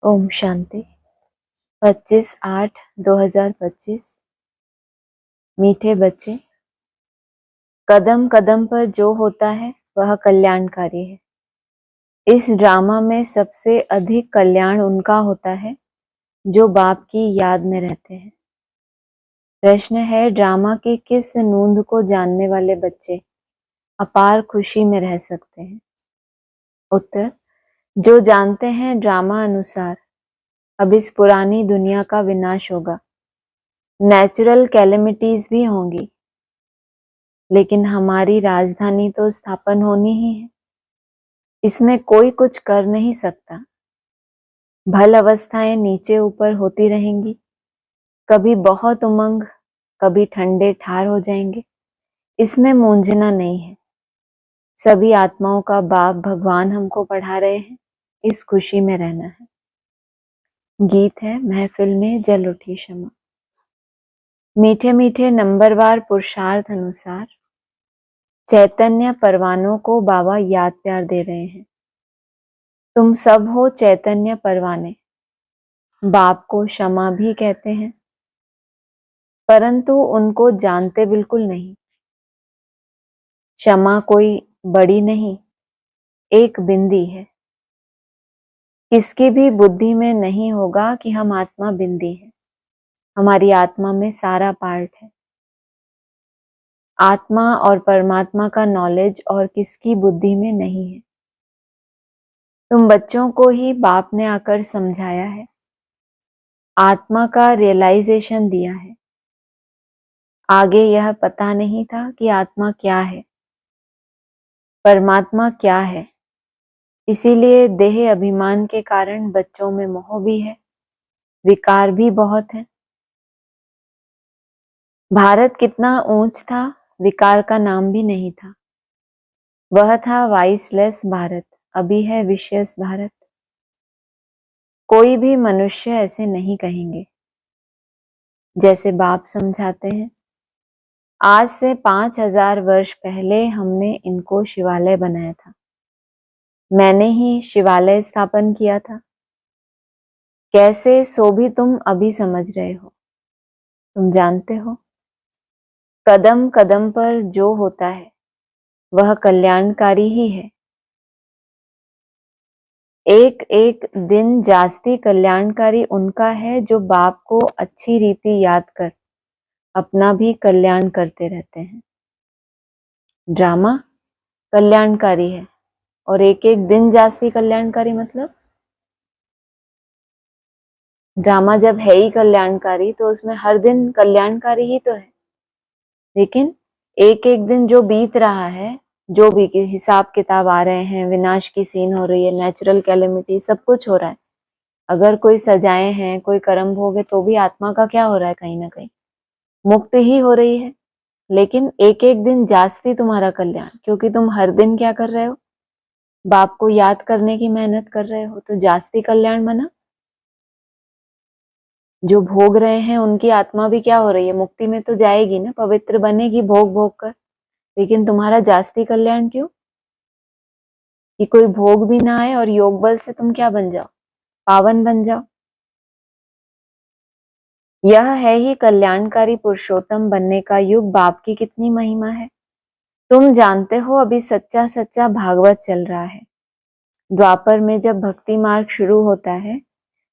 ओम शांति। 25/8/2025। मीठे बच्चे, कदम कदम पर जो होता है वह कल्याणकारी है। इस ड्रामा में सबसे अधिक कल्याण उनका होता है जो बाप की याद में रहते हैं। प्रश्न है, ड्रामा की किस नूंद को जानने वाले बच्चे अपार खुशी में रह सकते हैं? उत्तर, जो जानते हैं ड्रामा अनुसार अब इस पुरानी दुनिया का विनाश होगा, नेचुरल कैलेमिटीज भी होंगी, लेकिन हमारी राजधानी तो स्थापन होनी ही है। इसमें कोई कुछ कर नहीं सकता। भल अवस्थाएं नीचे ऊपर होती रहेंगी, कभी बहुत उमंग, कभी ठंडे ठार हो जाएंगे। इसमें मूंझना नहीं है। सभी आत्माओं का बाप भगवान हमको पढ़ा रहे हैं, इस खुशी में रहना है। गीत है, महफिल में जल उठी शमा। मीठे मीठे नंबरवार पुरुषार्थ अनुसार चैतन्य परवानों को बाबा याद प्यार दे रहे हैं। तुम सब हो चैतन्य परवाने। बाप को क्षमा भी कहते हैं, परंतु उनको जानते बिल्कुल नहीं। क्षमा कोई बड़ी नहीं, एक बिंदी है। किसकी भी बुद्धि में नहीं होगा कि हम आत्मा बिंदी है। हमारी आत्मा में सारा पार्ट है। आत्मा और परमात्मा का नॉलेज और किसकी बुद्धि में नहीं है। तुम बच्चों को ही बाप ने आकर समझाया है, आत्मा का रियलाइजेशन दिया है। आगे यह पता नहीं था कि आत्मा क्या है, परमात्मा क्या है। इसीलिए देह अभिमान के कारण बच्चों में मोह भी है, विकार भी बहुत है। भारत कितना ऊंच था, विकार का नाम भी नहीं था। वह था वाइसलेस भारत, अभी है विशियस भारत। कोई भी मनुष्य ऐसे नहीं कहेंगे। जैसे बाप समझाते हैं, आज से 5000 वर्ष पहले हमने इनको शिवालय बनाया था। मैंने ही शिवालय स्थापन किया था। कैसे, सो भी तुम अभी समझ रहे हो। तुम जानते हो, कदम कदम पर जो होता है वह कल्याणकारी ही है। एक एक दिन जास्ती कल्याणकारी उनका है जो बाप को अच्छी रीति याद कर अपना भी कल्याण करते रहते हैं। ड्रामा कल्याणकारी है और एक एक दिन जास्ती कल्याणकारी मतलब ड्रामा जब है ही कल्याणकारी तो उसमें हर दिन कल्याणकारी ही तो है। लेकिन एक एक दिन जो बीत रहा है, जो भी हिसाब किताब आ रहे हैं, विनाश की सीन हो रही है, नेचुरल कैलेमिटी, सब कुछ हो रहा है। अगर कोई सजाएं हैं, कोई कर्म भोग है, तो भी आत्मा का क्या हो रहा है, कहीं ना कहीं मुक्त ही हो रही है। लेकिन एक एक दिन जास्ती तुम्हारा कल्याण, क्योंकि तुम हर दिन क्या कर रहे हो, बाप को याद करने की मेहनत कर रहे हो, तो जास्ती कल्याण बना। जो भोग रहे हैं उनकी आत्मा भी क्या हो रही है, मुक्ति में तो जाएगी ना, पवित्र बनेगी भोग भोग कर। लेकिन तुम्हारा जास्ती कल्याण क्यों, कि कोई भोग भी ना आए और योग बल से तुम क्या बन जाओ, पावन बन जाओ। यह है ही कल्याणकारी पुरुषोत्तम बनने का युग। बाप की कितनी महिमा है। तुम जानते हो, अभी सच्चा सच्चा भागवत चल रहा है। द्वापर में जब भक्ति मार्ग शुरू होता है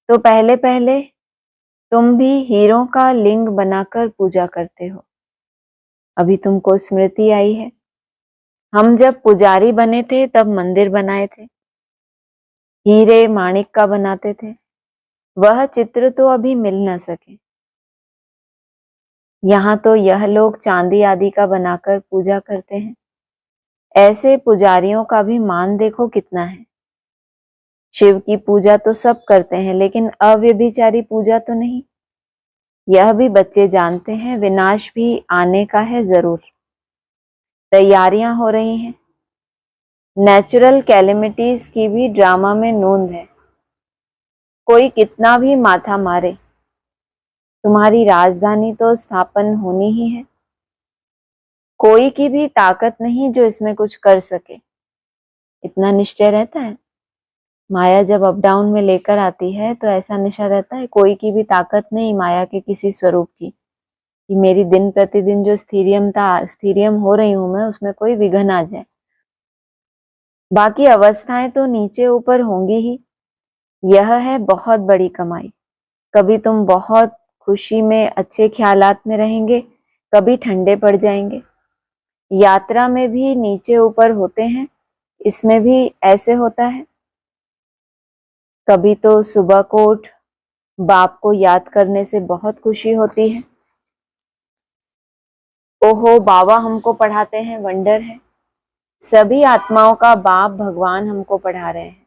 तो पहले पहले तुम भी हीरों का लिंग बनाकर पूजा करते हो। अभी तुमको स्मृति आई है, हम जब पुजारी बने थे तब मंदिर बनाए थे, हीरे माणिक का बनाते थे। वह चित्र तो अभी मिल न सके। यहाँ तो यह लोग चांदी आदि का बनाकर पूजा करते हैं। ऐसे पुजारियों का भी मान देखो कितना है। शिव की पूजा तो सब करते हैं, लेकिन अव्यभिचारी पूजा तो नहीं। यह भी बच्चे जानते हैं, विनाश भी आने का है जरूर। तैयारियां हो रही हैं। नेचुरल कैलेमिटीज की भी ड्रामा में नोंद है। कोई कितना भी माथा मारे, तुम्हारी राजधानी तो स्थापन होनी ही है। कोई की भी ताकत नहीं जो इसमें कुछ कर सके, इतना निश्चय रहता है। माया जब अप डाउन में लेकर आती है तो ऐसा नशा रहता है, कोई की भी ताकत नहीं माया के किसी स्वरूप की कि मेरी दिन प्रतिदिन जो स्थिरियम हो रही हूं मैं, उसमें कोई विघ्न आ जाए। बाकी अवस्थाएं तो नीचे ऊपर होंगी ही, यह है बहुत बड़ी कमाई। कभी तुम बहुत खुशी में अच्छे ख्यालात में रहेंगे, कभी ठंडे पड़ जाएंगे। यात्रा में भी नीचे ऊपर होते हैं, इसमें भी ऐसे होता है। कभी तो सुबह को उठ बाप को याद करने से बहुत खुशी होती है, ओहो बाबा हमको पढ़ाते हैं, वंडर है। सभी आत्माओं का बाप भगवान हमको पढ़ा रहे हैं।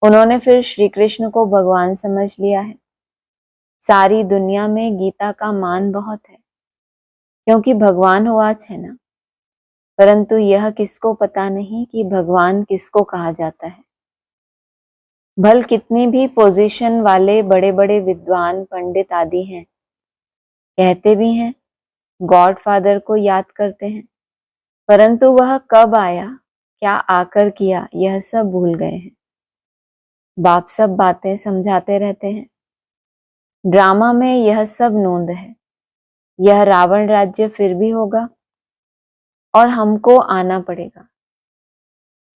उन्होंने फिर श्री कृष्ण को भगवान समझ लिया है। सारी दुनिया में गीता का मान बहुत है, क्योंकि भगवान वाच है ना। परंतु यह किसको पता नहीं कि भगवान किसको कहा जाता है। भल कितनी भी पोजीशन वाले बड़े बड़े विद्वान पंडित आदि हैं, कहते भी हैं गॉड फादर को याद करते हैं, परंतु वह कब आया, क्या आकर किया, यह सब भूल गए हैं। बाप सब बातें समझाते रहते हैं। ड्रामा में यह सब नोंद है। यह रावण राज्य फिर भी होगा और हमको आना पड़ेगा।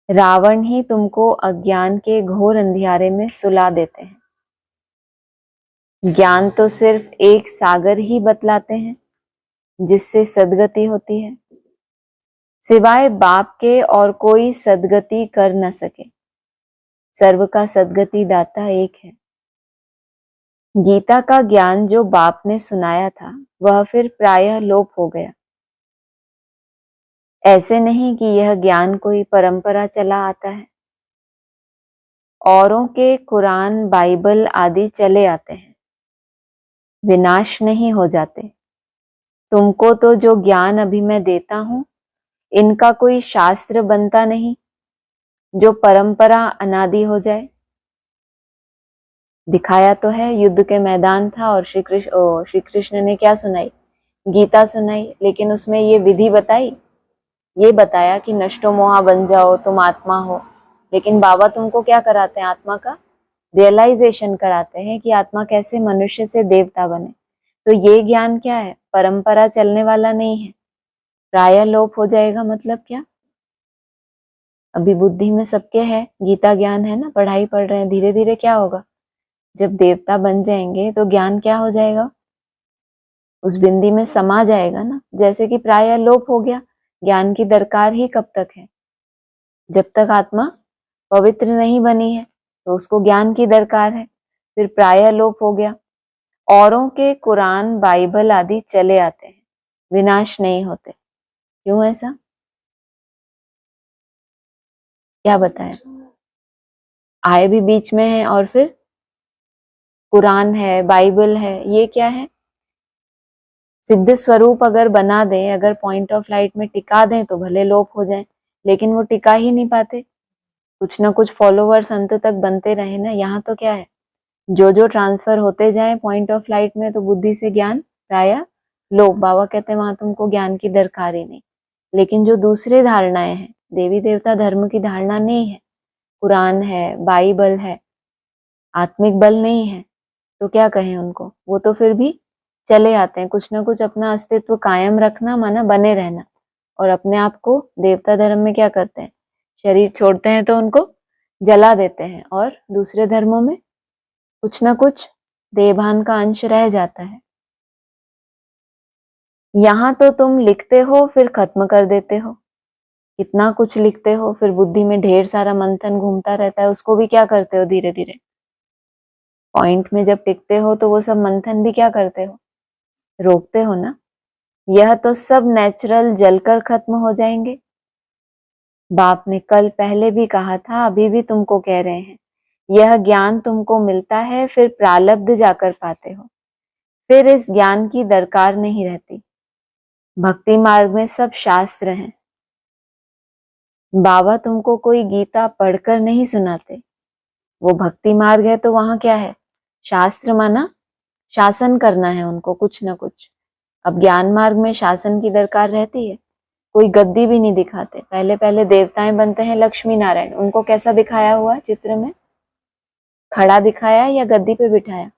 रावण ही तुमको अज्ञान के घोर अंधियारे में सुला देते हैं। ज्ञान तो सिर्फ एक सागर ही बतलाते हैं जिससे सदगति होती है। सिवाय बाप के और कोई सदगति कर न सके। सर्व का सदगति दाता एक है। गीता का ज्ञान जो बाप ने सुनाया था वह फिर प्रायः लोप हो गया। ऐसे नहीं कि यह ज्ञान कोई परंपरा चला आता है। औरों के कुरान बाइबल आदि चले आते हैं, विनाश नहीं हो जाते। तुमको तो जो ज्ञान अभी मैं देता हूं, इनका कोई शास्त्र बनता नहीं जो परंपरा अनादि हो जाए। दिखाया तो है, युद्ध के मैदान था और श्री कृष्ण ने क्या सुनाई, गीता सुनाई, लेकिन उसमें ये विधि बताई, ये बताया कि नष्टो मोहा बन जाओ, तुम आत्मा हो। लेकिन बाबा तुमको क्या कराते हैं, आत्मा का रियलाइजेशन कराते हैं कि आत्मा कैसे मनुष्य से देवता बने। तो ये ज्ञान क्या है, परंपरा चलने वाला नहीं है, प्रायः लोप हो जाएगा। मतलब क्या, अभी बुद्धि में सबके है, गीता ज्ञान है ना, पढ़ाई पढ़ रहे हैं, धीरे धीरे क्या होगा, जब देवता बन जाएंगे तो ज्ञान क्या हो जाएगा, उस बिंदी में समा जाएगा ना। जैसे कि प्रायः लोप हो गया, ज्ञान की दरकार ही कब तक है, जब तक आत्मा पवित्र नहीं बनी है तो उसको ज्ञान की दरकार है। फिर प्रायः लोप हो गया। औरों के कुरान बाइबल आदि चले आते हैं, विनाश नहीं होते। क्यों ऐसा, क्या बताएं। आए भी बीच में है और फिर कुरान है, बाइबल है, ये क्या है, सिद्ध स्वरूप अगर बना दें, अगर पॉइंट ऑफ लाइट में टिका दें तो भले लोप हो जाए, लेकिन वो टिका ही नहीं पाते। कुछ ना कुछ फॉलोवर्स अंत तक बनते रहे ना। यहाँ तो क्या है, जो जो ट्रांसफर होते जाए पॉइंट ऑफ लाइट में, तो बुद्धि से ज्ञान प्रायः लोप। बाबा कहते हैं वहां तुमको ज्ञान की दरकार ही नहीं। लेकिन जो दूसरे धारणाएं हैं, देवी देवता धर्म की धारणा नहीं है, कुरान है, बाइबल है, आत्मिक बल नहीं है, तो क्या कहें उनको, वो तो फिर भी चले आते हैं। कुछ ना कुछ अपना अस्तित्व कायम रखना माना बने रहना, और अपने आप को देवता धर्म में क्या करते हैं, शरीर छोड़ते हैं तो उनको जला देते हैं, और दूसरे धर्मों में कुछ ना कुछ देवभान का अंश रह जाता है। यहाँ तो तुम लिखते हो फिर खत्म कर देते हो, कितना कुछ लिखते हो, फिर बुद्धि में ढेर सारा मंथन घूमता रहता है, उसको भी क्या करते हो, धीरे धीरे पॉइंट में जब टिकते हो तो वो सब मंथन भी क्या करते हो, रोकते हो ना। यह तो सब नेचुरल जलकर खत्म हो जाएंगे। बाप ने कल पहले भी कहा था, अभी भी तुमको कह रहे हैं, यह ज्ञान तुमको मिलता है, फिर प्रालब्ध जाकर पाते हो, फिर इस ज्ञान की दरकार नहीं रहती। भक्ति मार्ग में सब शास्त्र हैं। बाबा तुमको कोई गीता पढ़कर नहीं सुनाते, वो भक्ति मार्ग है तो वहां क्या है, शास्त्र माना शासन करना है उनको कुछ ना कुछ। अब ज्ञान मार्ग में शासन की दरकार रहती है, कोई गद्दी भी नहीं दिखाते। पहले पहले देवताएं बनते हैं लक्ष्मी नारायण, उनको कैसा दिखाया हुआ चित्र में? खड़ा दिखाया या गद्दी पे बिठाया?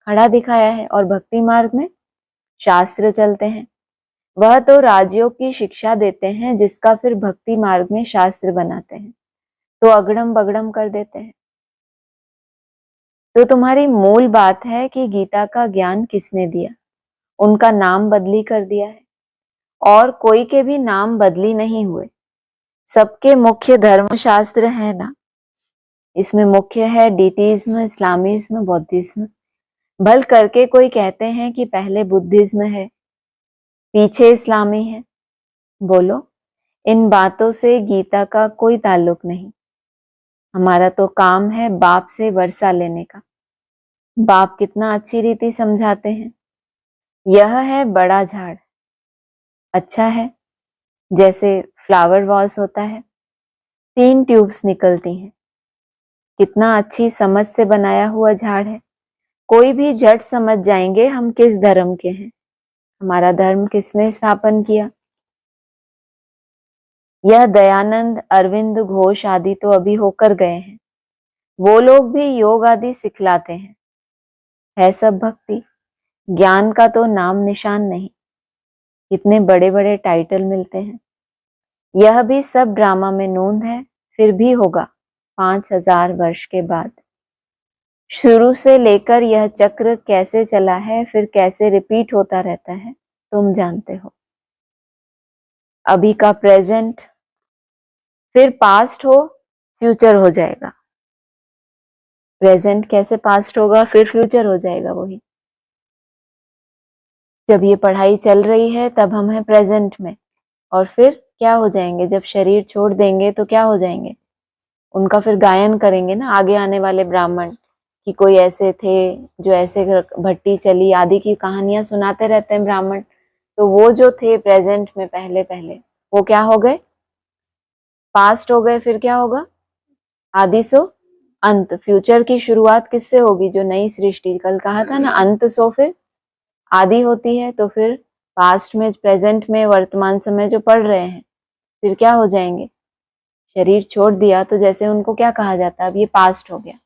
खड़ा दिखाया है। और भक्ति मार्ग में शास्त्र चलते हैं, वह तो राजयोग की शिक्षा देते हैं जिसका फिर भक्ति मार्ग में शास्त्र बनाते हैं, तो अगड़म बगड़म कर देते हैं। तो तुम्हारी मूल बात है कि गीता का ज्ञान किसने दिया? उनका नाम बदली कर दिया है, और कोई के भी नाम बदली नहीं हुए। सबके मुख्य धर्मशास्त्र है ना, इसमें मुख्य है डीटीज्म, इस्लामिज्म, बौद्धिज्म। भल करके कोई कहते हैं कि पहले बुद्धिज्म है, पीछे इस्लामी है। बोलो, इन बातों से गीता का कोई ताल्लुक नहीं। हमारा तो काम है बाप से वर्षा लेने का। बाप कितना अच्छी रीति समझाते हैं। यह है बड़ा झाड़, अच्छा है, जैसे फ्लावर वॉस होता है, 3 ट्यूब्स निकलती हैं। कितना अच्छी समझ से बनाया हुआ झाड़ है। कोई भी झट समझ जाएंगे हम किस धर्म के हैं, हमारा धर्म किसने स्थापन किया। यह दयानंद, अरविंद घोष आदि तो अभी होकर गए हैं, वो लोग भी योग आदि सिखलाते हैं। है सब भक्ति, ज्ञान का तो नाम निशान नहीं। कितने बड़े बड़े टाइटल मिलते हैं। यह भी सब ड्रामा में नूंद है, फिर भी होगा 5000 वर्ष के बाद। शुरू से लेकर यह चक्र कैसे चला है, फिर कैसे रिपीट होता रहता है, तुम जानते हो। अभी का प्रेजेंट, फिर पास्ट हो, फ्यूचर हो जाएगा। प्रेजेंट कैसे पास्ट होगा, फिर फ्यूचर हो जाएगा। वही जब ये पढ़ाई चल रही है तब हम हैं प्रेजेंट में, और फिर क्या हो जाएंगे? जब शरीर छोड़ देंगे तो क्या हो जाएंगे? उनका फिर गायन करेंगे ना आगे आने वाले ब्राह्मण, कि कोई ऐसे थे जो ऐसे भट्टी चली आदि की कहानियां सुनाते रहते हैं ब्राह्मण। तो वो जो थे प्रेजेंट में पहले पहले, वो क्या हो गए? पास्ट हो गए। फिर क्या होगा? आदि सो अंत। फ्यूचर की शुरुआत किससे होगी? जो नई सृष्टि, कल कहा था ना, अंत सो फिर आदि होती है। तो फिर पास्ट में, प्रेजेंट में, वर्तमान समय जो पढ़ रहे हैं, फिर क्या हो जाएंगे? शरीर छोड़ दिया तो जैसे उनको क्या कहा जाता है, अब ये पास्ट हो गया,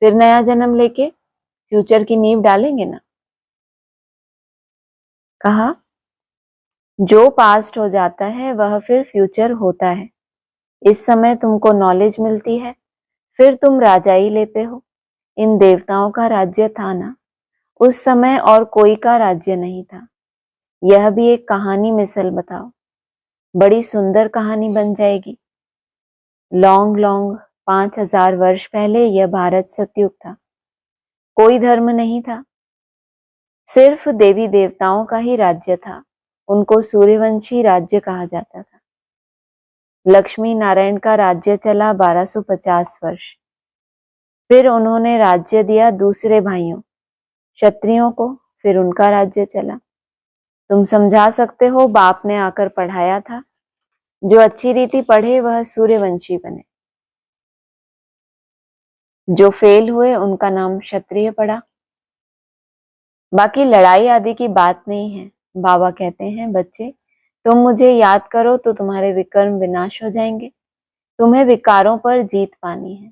फिर नया जन्म लेके फ्यूचर की नींव डालेंगे ना। कहा जो पास्ट हो जाता है वह फिर फ्यूचर होता है। इस समय तुमको नॉलेज मिलती है, फिर तुम राजाई लेते हो। इन देवताओं का राज्य था ना उस समय, और कोई का राज्य नहीं था। यह भी एक कहानी मिसल बताओ, बड़ी सुंदर कहानी बन जाएगी। लॉन्ग लॉन्ग 5000 वर्ष पहले यह भारत सतयुग था। कोई धर्म नहीं था, सिर्फ देवी देवताओं का ही राज्य था। उनको सूर्यवंशी राज्य कहा जाता था। लक्ष्मी नारायण का राज्य चला 1250 वर्ष। फिर उन्होंने राज्य दिया दूसरे भाइयों क्षत्रियों को, फिर उनका राज्य चला। तुम समझा सकते हो, बाप ने आकर पढ़ाया था, जो अच्छी रीति पढ़े वह सूर्यवंशी बने, जो फेल हुए उनका नाम क्षत्रिय पड़ा। बाकी लड़ाई आदि की बात नहीं है। बाबा कहते हैं, बच्चे तुम मुझे याद करो तो तुम्हारे विकर्म विनाश हो जाएंगे। तुम्हें विकारों पर जीत पानी है।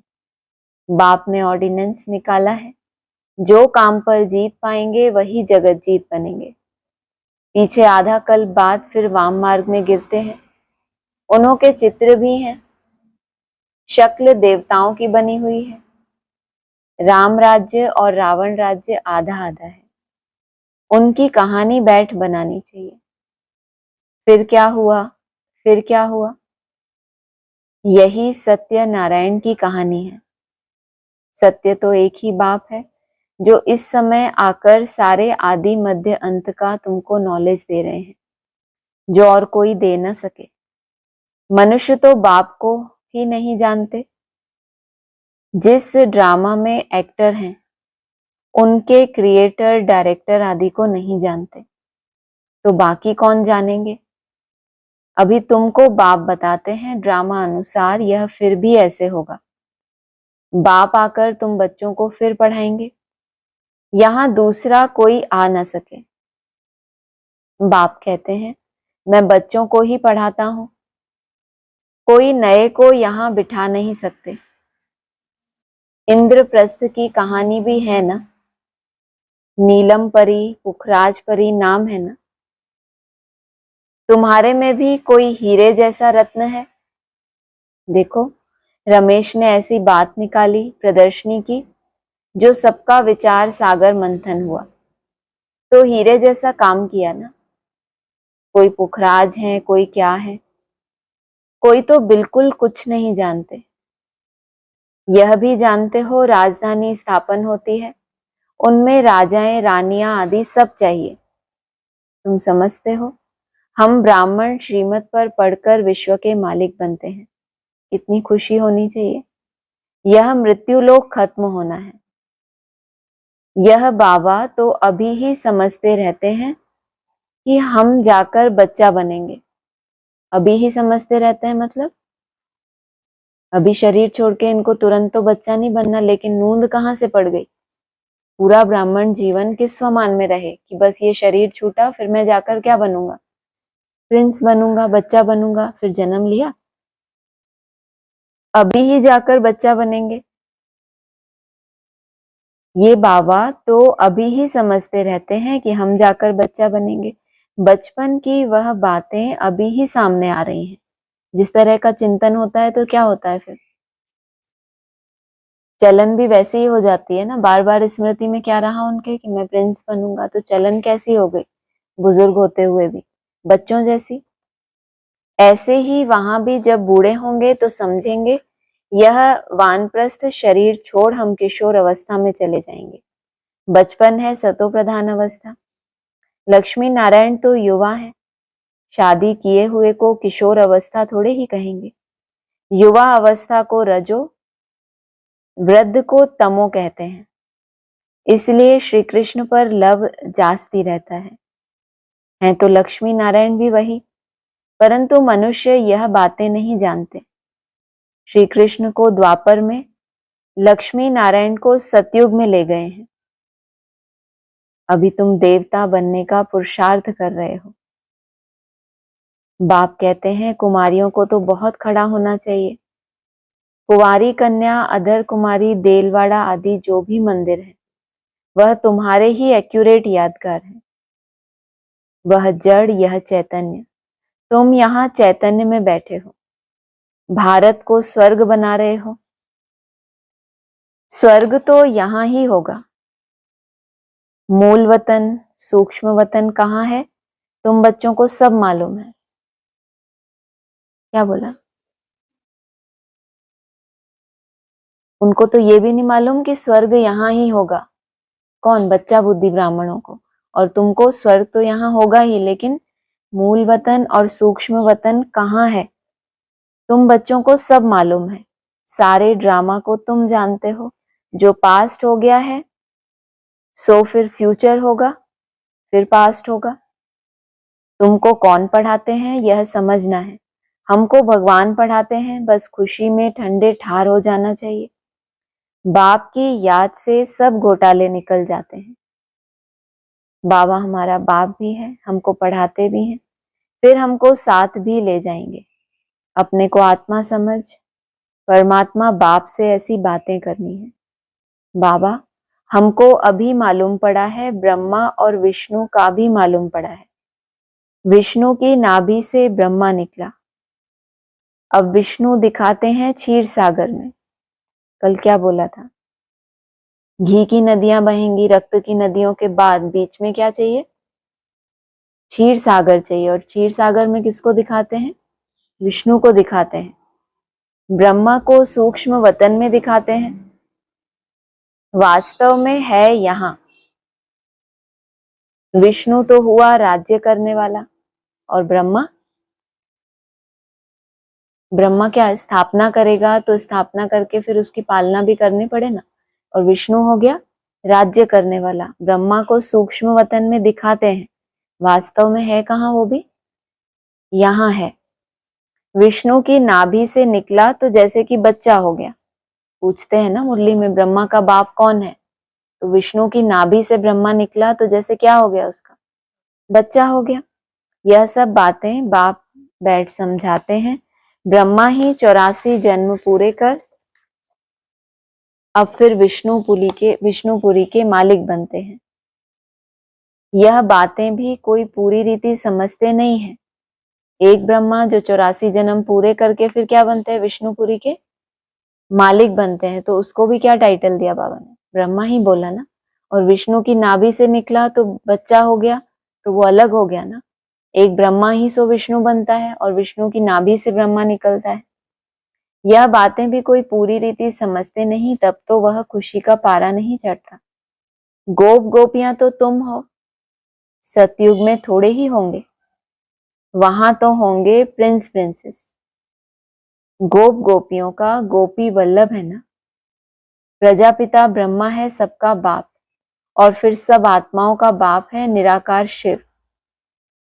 बाप ने ऑर्डिनेंस निकाला है, जो काम पर जीत पाएंगे वही जगत जीत बनेंगे। पीछे आधा कल्प बाद फिर वाम मार्ग में गिरते हैं। उन्हों के चित्र भी हैं, शक्ल देवताओं की बनी हुई है। राम राज्य और रावण राज्य आधा आधा है। उनकी कहानी बैठ बनानी चाहिए। फिर क्या हुआ? फिर क्या हुआ? यही सत्य नारायण की कहानी है। सत्य तो एक ही बाप है, जो इस समय आकर सारे आदि मध्य अंत का तुमको नॉलेज दे रहे हैं, जो और कोई दे न सके। मनुष्य तो बाप को ही नहीं जानते। जिस ड्रामा में एक्टर हैं, उनके क्रिएटर, डायरेक्टर आदि को नहीं जानते, तो बाकी कौन जानेंगे? अभी तुमको बाप बताते हैं ड्रामा अनुसार यह फिर भी ऐसे होगा। बाप आकर तुम बच्चों को फिर पढ़ाएंगे, यहां दूसरा कोई आ न सके। बाप कहते हैं मैं बच्चों को ही पढ़ाता हूं, कोई नए को यहां बिठा नहीं सकते। इंद्रप्रस्थ की कहानी भी है ना, नीलम परी, पुखराज परी नाम है ना। तुम्हारे में भी कोई हीरे जैसा रत्न है। देखो, रमेश ने ऐसी बात निकाली प्रदर्शनी की जो सबका विचार सागर मंथन हुआ। तो हीरे जैसा काम किया ना। कोई पुखराज है, कोई क्या है, कोई तो बिल्कुल कुछ नहीं जानते। यह भी जानते हो राजधानी स्थापन होती है, उनमें राजाएं रानियां आदि सब चाहिए। तुम समझते हो, हम ब्राह्मण श्रीमत पर पढ़कर विश्व के मालिक बनते हैं। कितनी खुशी होनी चाहिए। यह मृत्युलोक खत्म होना है। यह बाबा तो अभी ही समझते रहते हैं कि हम जाकर बच्चा बनेंगे। अभी ही समझते रहते हैं मतलब अभी शरीर छोड़ के इनको तुरंत तो बच्चा नहीं बनना, लेकिन नूंद कहाँ से पड़ गई। पूरा ब्राह्मण जीवन किस स्वमान में रहे कि बस ये शरीर छूटा, फिर मैं जाकर क्या बनूंगा, प्रिंस बनूंगा, बच्चा बनूंगा। फिर जन्म लिया, अभी ही जाकर बच्चा बनेंगे। ये बाबा तो अभी ही समझते रहते हैं कि हम जाकर बच्चा बनेंगे। बचपन की वह बातें अभी ही सामने आ रही हैं। जिस तरह का चिंतन होता है तो क्या होता है, फिर चलन भी वैसी ही हो जाती है ना। बार बार स्मृति में क्या रहा उनके कि मैं प्रिंस बनूंगा, तो चलन कैसी हो गई, बुजुर्ग होते हुए भी बच्चों जैसी। ऐसे ही वहां भी जब बूढ़े होंगे तो समझेंगे यह वानप्रस्थ शरीर छोड़ हम किशोर अवस्था में चले जाएंगे। बचपन है सतो प्रधान अवस्था। लक्ष्मी नारायण तो युवा है, शादी किए हुए को किशोर अवस्था थोड़े ही कहेंगे। युवा अवस्था को रजो, वृद्ध को तमो कहते हैं। इसलिए श्री कृष्ण पर लव जास्ती रहता है तो लक्ष्मी नारायण भी वही, परंतु मनुष्य यह बातें नहीं जानते। श्री कृष्ण को द्वापर में, लक्ष्मी नारायण को सतयुग में ले गए हैं। अभी तुम देवता बनने का पुरुषार्थ कर रहे हो। बाप कहते हैं कुमारियों को तो बहुत खड़ा होना चाहिए। कुंवारी कन्या, अधर कुमारी, देलवाड़ा आदि जो भी मंदिर है वह तुम्हारे ही एक्यूरेट यादगार है। वह जड़, यह चैतन्य। तुम यहाँ चैतन्य में बैठे हो, भारत को स्वर्ग बना रहे हो। स्वर्ग तो यहाँ ही होगा। मूल वतन, सूक्ष्म वतन कहाँ है, तुम बच्चों को सब मालूम है। क्या बोला? उनको तो ये भी नहीं मालूम कि स्वर्ग यहाँ ही होगा। कौन? बच्चा बुद्धि ब्राह्मणों को। और तुमको स्वर्ग तो यहाँ होगा ही, लेकिन मूल वतन और सूक्ष्म वतन कहाँ है, तुम बच्चों को सब मालूम है। सारे ड्रामा को तुम जानते हो। जो पास्ट हो गया है सो फिर फ्यूचर होगा, फिर पास्ट होगा। तुमको कौन पढ़ाते हैं यह समझना है। हमको भगवान पढ़ाते हैं, बस खुशी में ठंडे ठार हो जाना चाहिए। बाप की याद से सब घोटाले निकल जाते हैं। बाबा हमारा बाप भी है, हमको पढ़ाते भी हैं, फिर हमको साथ भी ले जाएंगे। अपने को आत्मा समझ, परमात्मा बाप से ऐसी बातें करनी है। बाबा, हमको अभी मालूम पड़ा है, ब्रह्मा और विष्णु का भी मालूम पड़ा है। विष्णु की नाभि से ब्रह्मा निकला। अब विष्णु दिखाते हैं क्षीर सागर में। कल क्या बोला था? घी की नदियां बहेंगी, रक्त की नदियों के बाद बीच में क्या चाहिए? क्षीर सागर चाहिए। और क्षीर सागर में किसको दिखाते हैं? विष्णु को दिखाते हैं। ब्रह्मा को सूक्ष्म वतन में दिखाते हैं। वास्तव में है यहाँ। विष्णु तो हुआ राज्य करने वाला, और ब्रह्मा क्या स्थापना करेगा, तो स्थापना करके फिर उसकी पालना भी करनी पड़े ना। और विष्णु हो गया राज्य करने वाला। ब्रह्मा को सूक्ष्म वतन में दिखाते हैं, वास्तव में है कहाँ? वो भी यहाँ है। विष्णु की नाभि से निकला तो जैसे कि बच्चा हो गया। पूछते हैं ना मुरली में, ब्रह्मा का बाप कौन है? तो विष्णु की नाभि से ब्रह्मा निकला तो जैसे क्या हो गया? उसका बच्चा हो गया। यह सब बातें बाप बैठ समझाते हैं। ब्रह्मा ही 84 जन्म पूरे कर अब फिर विष्णुपुरी के मालिक बनते हैं। यह बातें भी कोई पूरी रीति समझते नहीं है। एक ब्रह्मा जो 84 जन्म पूरे करके फिर क्या बनते हैं, विष्णुपुरी के मालिक बनते हैं, तो उसको भी क्या टाइटल दिया बाबा ने, ब्रह्मा ही बोला ना। और विष्णु की नाभि से निकला तो बच्चा हो गया, तो वो अलग हो गया ना। एक ब्रह्मा ही सो विष्णु बनता है और विष्णु की नाभि से ब्रह्मा निकलता है। यह बातें भी कोई पूरी रीति समझते नहीं, तब तो वह खुशी का पारा नहीं चढ़ता। गोप गोपियां तो तुम हो, सतयुग में थोड़े ही होंगे, वहां तो होंगे प्रिंस प्रिंसेस। गोप गोपियों का गोपी वल्लभ है ना। प्रजापिता ब्रह्मा है सबका बाप, और फिर सब आत्माओं का बाप है निराकार शिव।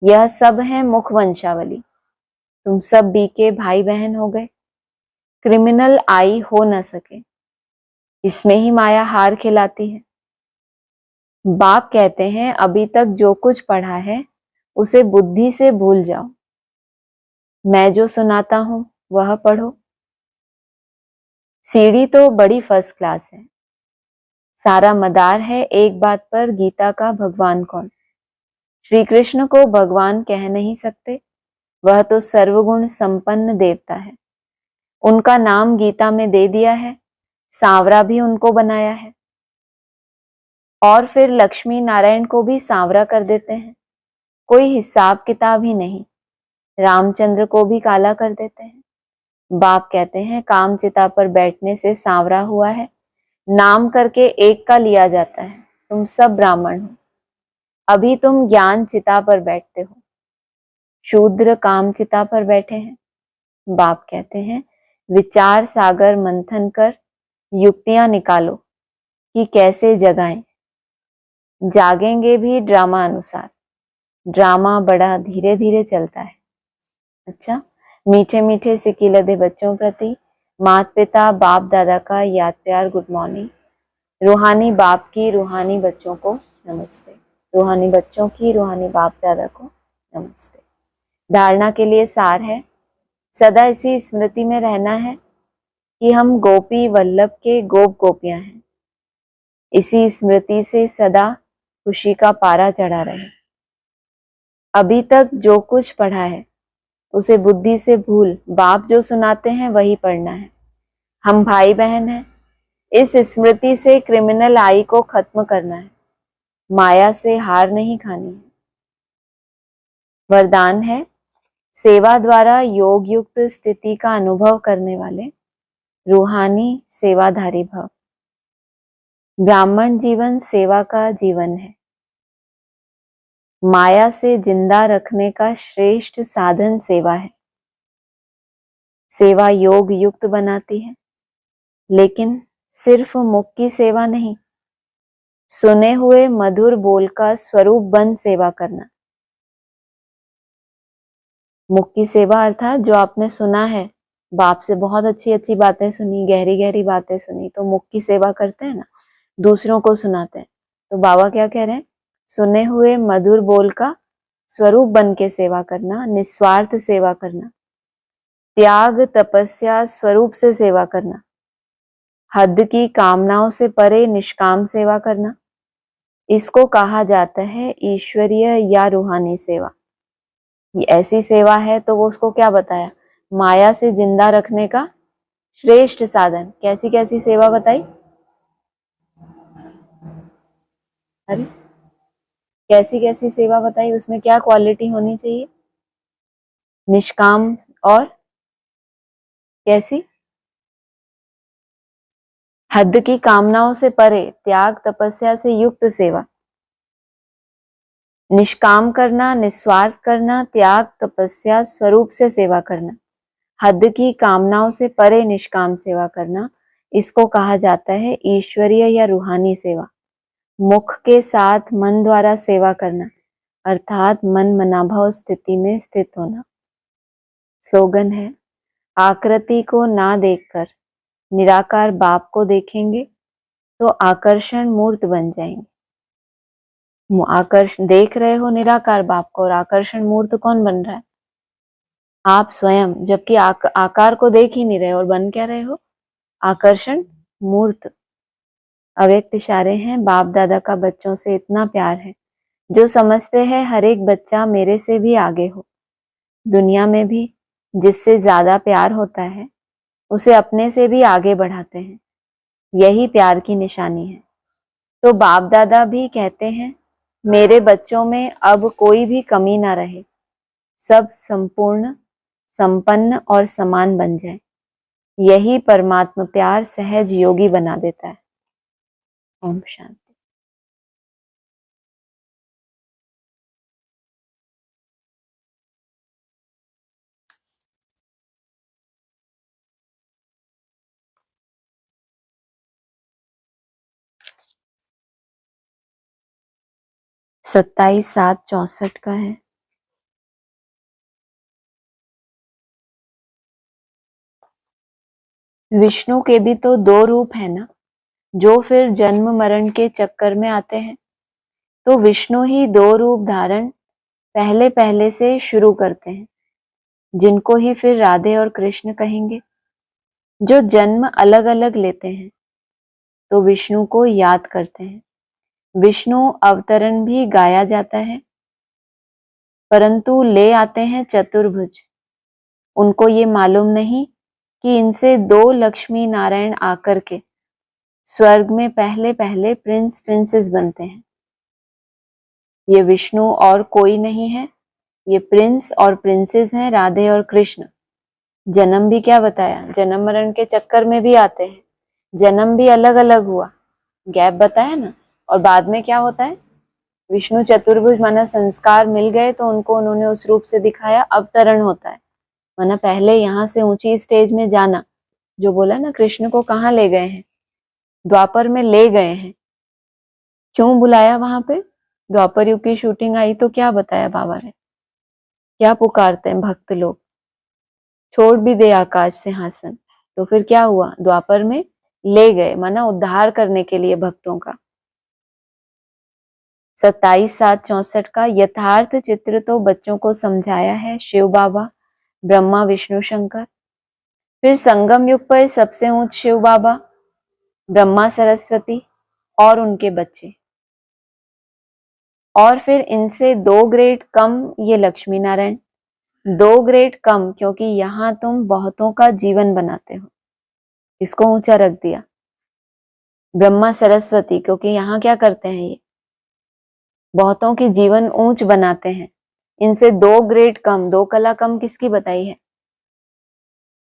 यह सब है मुख वंशावली। तुम सब बीके भाई बहन हो गए, क्रिमिनल आई हो न सके, इसमें ही माया हार खिलाती है। बाप कहते हैं अभी तक जो कुछ पढ़ा है उसे बुद्धि से भूल जाओ, मैं जो सुनाता हूं वह पढ़ो। सीढ़ी तो बड़ी फर्स्ट क्लास है, सारा मदार है एक बात पर, गीता का भगवान कौन। श्री कृष्ण को भगवान कह नहीं सकते, वह तो सर्वगुण संपन्न देवता है। उनका नाम गीता में दे दिया है, सांवरा भी उनको बनाया है, और फिर लक्ष्मी नारायण को भी सांवरा कर देते हैं। कोई हिसाब किताब ही नहीं, रामचंद्र को भी काला कर देते हैं। बाप कहते हैं काम चिता पर बैठने से सांवरा हुआ है, नाम करके एक का लिया जाता है। तुम सब ब्राह्मण हो, अभी तुम ज्ञान चिता पर बैठते हो, शूद्र काम चिता पर बैठे हैं। बाप कहते हैं विचार सागर मंथन कर युक्तियां निकालो कि कैसे जगाएं। जागेंगे भी ड्रामा अनुसार, ड्रामा बड़ा धीरे धीरे चलता है। अच्छा, मीठे मीठे सिक्की लदे बच्चों प्रति माता पिता बाप दादा का याद प्यार गुड मॉर्निंग। रूहानी बाप की रूहानी बच्चों को नमस्ते, रूहानी बच्चों की रूहानी बाप दादा को नमस्ते। धारणा के लिए सार है, सदा इसी स्मृति में रहना है कि हम गोपी वल्लभ के गोप गोपियां हैं। इसी स्मृति से सदा खुशी का पारा चढ़ा रहे। अभी तक जो कुछ पढ़ा है उसे बुद्धि से भूल, बाप जो सुनाते हैं वही पढ़ना है। हम भाई बहन हैं, इस स्मृति से क्रिमिनल आई को खत्म करना है, माया से हार नहीं खानी है। वरदान है, सेवा द्वारा योग युक्त स्थिति का अनुभव करने वाले रूहानी सेवाधारी भव। ब्राह्मण जीवन सेवा का जीवन है। माया से जिंदा रखने का श्रेष्ठ साधन सेवा है। सेवा योग युक्त बनाती है, लेकिन सिर्फ मुख की सेवा नहीं, सुने हुए मधुर बोल का स्वरूप बन सेवा करना। मुख की सेवा अर्थात जो आपने सुना है, बाप से बहुत अच्छी अच्छी बातें सुनी, गहरी गहरी बातें सुनी, तो मुख की सेवा करते हैं ना, दूसरों को सुनाते हैं। तो बाबा क्या कह रहे हैं, सुने हुए मधुर बोल का स्वरूप बन के सेवा करना, निस्वार्थ सेवा करना, त्याग तपस्या स्वरूप से सेवा करना, हद की कामनाओं से परे निष्काम सेवा करना, इसको कहा जाता है ईश्वरीय या रूहानी सेवा। ये ऐसी सेवा है, तो वो उसको क्या बताया, माया से जिंदा रखने का श्रेष्ठ साधन। कैसी कैसी सेवा बताई, अरे कैसी कैसी सेवा बताई, उसमें क्या क्वालिटी होनी चाहिए, निष्काम और कैसी, हद की कामनाओं से परे, त्याग तपस्या से युक्त सेवा। निष्काम करना, निस्वार्थ करना, त्याग तपस्या स्वरूप से सेवा करना, हद की कामनाओं से परे निष्काम सेवा करना, इसको कहा जाता है ईश्वरीय या रूहानी सेवा। मुख के साथ मन द्वारा सेवा करना, अर्थात मन मनाभाव स्थिति में स्थित होना। स्लोगन है, आकृति को ना देखकर निराकार बाप को देखेंगे तो आकर्षण मूर्त बन जाएंगे। आकर्षण देख रहे हो निराकार बाप को, और आकर्षण मूर्त कौन बन रहा है? आप स्वयं, जबकि आकार को देख ही नहीं रहे और बन क्या रहे हो? आकर्षण मूर्त। अव्यक्त इशारे हैं। बाप दादा का बच्चों से इतना प्यार है, जो समझते हैं हर एक बच्चा मेरे से भी आगे हो। दुनिया में भी जिससे ज्यादा प्यार होता है उसे अपने से भी आगे बढ़ाते हैं। यही प्यार की निशानी है। तो बाप दादा भी कहते हैं मेरे बच्चों में अब कोई भी कमी ना रहे, सब संपूर्ण, संपन्न और समान बन जाए। यही परमात्मा प्यार सहज योगी बना देता है। ओम शांति। सत्ताईस 7/64 का है। विष्णु के भी तो दो रूप है ना, जो फिर जन्म मरण के चक्कर में आते हैं। तो विष्णु ही दो रूप धारण पहले पहले से शुरू करते हैं, जिनको ही फिर राधे और कृष्ण कहेंगे। जो जन्म अलग अलग लेते हैं तो विष्णु को याद करते हैं। विष्णु अवतरण भी गाया जाता है, परंतु ले आते हैं चतुर्भुज। उनको ये मालूम नहीं कि इनसे दो लक्ष्मी नारायण आकर के स्वर्ग में पहले पहले प्रिंस प्रिंसेस बनते हैं। ये विष्णु और कोई नहीं है, ये प्रिंस और प्रिंसेस हैं, राधे और कृष्ण। जन्म भी क्या बताया, जन्म मरण के चक्कर में भी आते हैं। जन्म भी अलग अलग हुआ, गैप बताया ना। और बाद में क्या होता है, विष्णु चतुर्भुज माना संस्कार मिल गए तो उनको उन्होंने उस रूप से दिखाया, अवतरण होता है माना पहले यहाँ से ऊंची स्टेज में जाना। जो बोला ना कृष्ण को कहाँ ले गए हैं, द्वापर में ले गए हैं। क्यों बुलाया वहां पे? द्वापर युग की शूटिंग आई तो क्या बताया बाबा ने, क्या पुकारते हैं भक्त लोग, छोड़ भी दे आकाश सिंहासन। तो फिर क्या हुआ, द्वापर में ले गए माना उद्धार करने के लिए भक्तों का। 27/7/64 का यथार्थ चित्र तो बच्चों को समझाया है शिव बाबा, ब्रह्मा विष्णु शंकर। फिर संगम युग पर सबसे ऊंच शिव बाबा, ब्रह्मा सरस्वती और उनके बच्चे। और फिर इनसे 2 ग्रेड कम ये लक्ष्मी नारायण। 2 ग्रेड कम क्योंकि यहाँ तुम बहुतों का जीवन बनाते हो, इसको ऊंचा रख दिया। ब्रह्मा सरस्वती क्योंकि यहाँ क्या करते हैं, ये बहुतों की जीवन ऊंच बनाते हैं। इनसे 2 ग्रेड कम, 2 कला कम किसकी बताई है?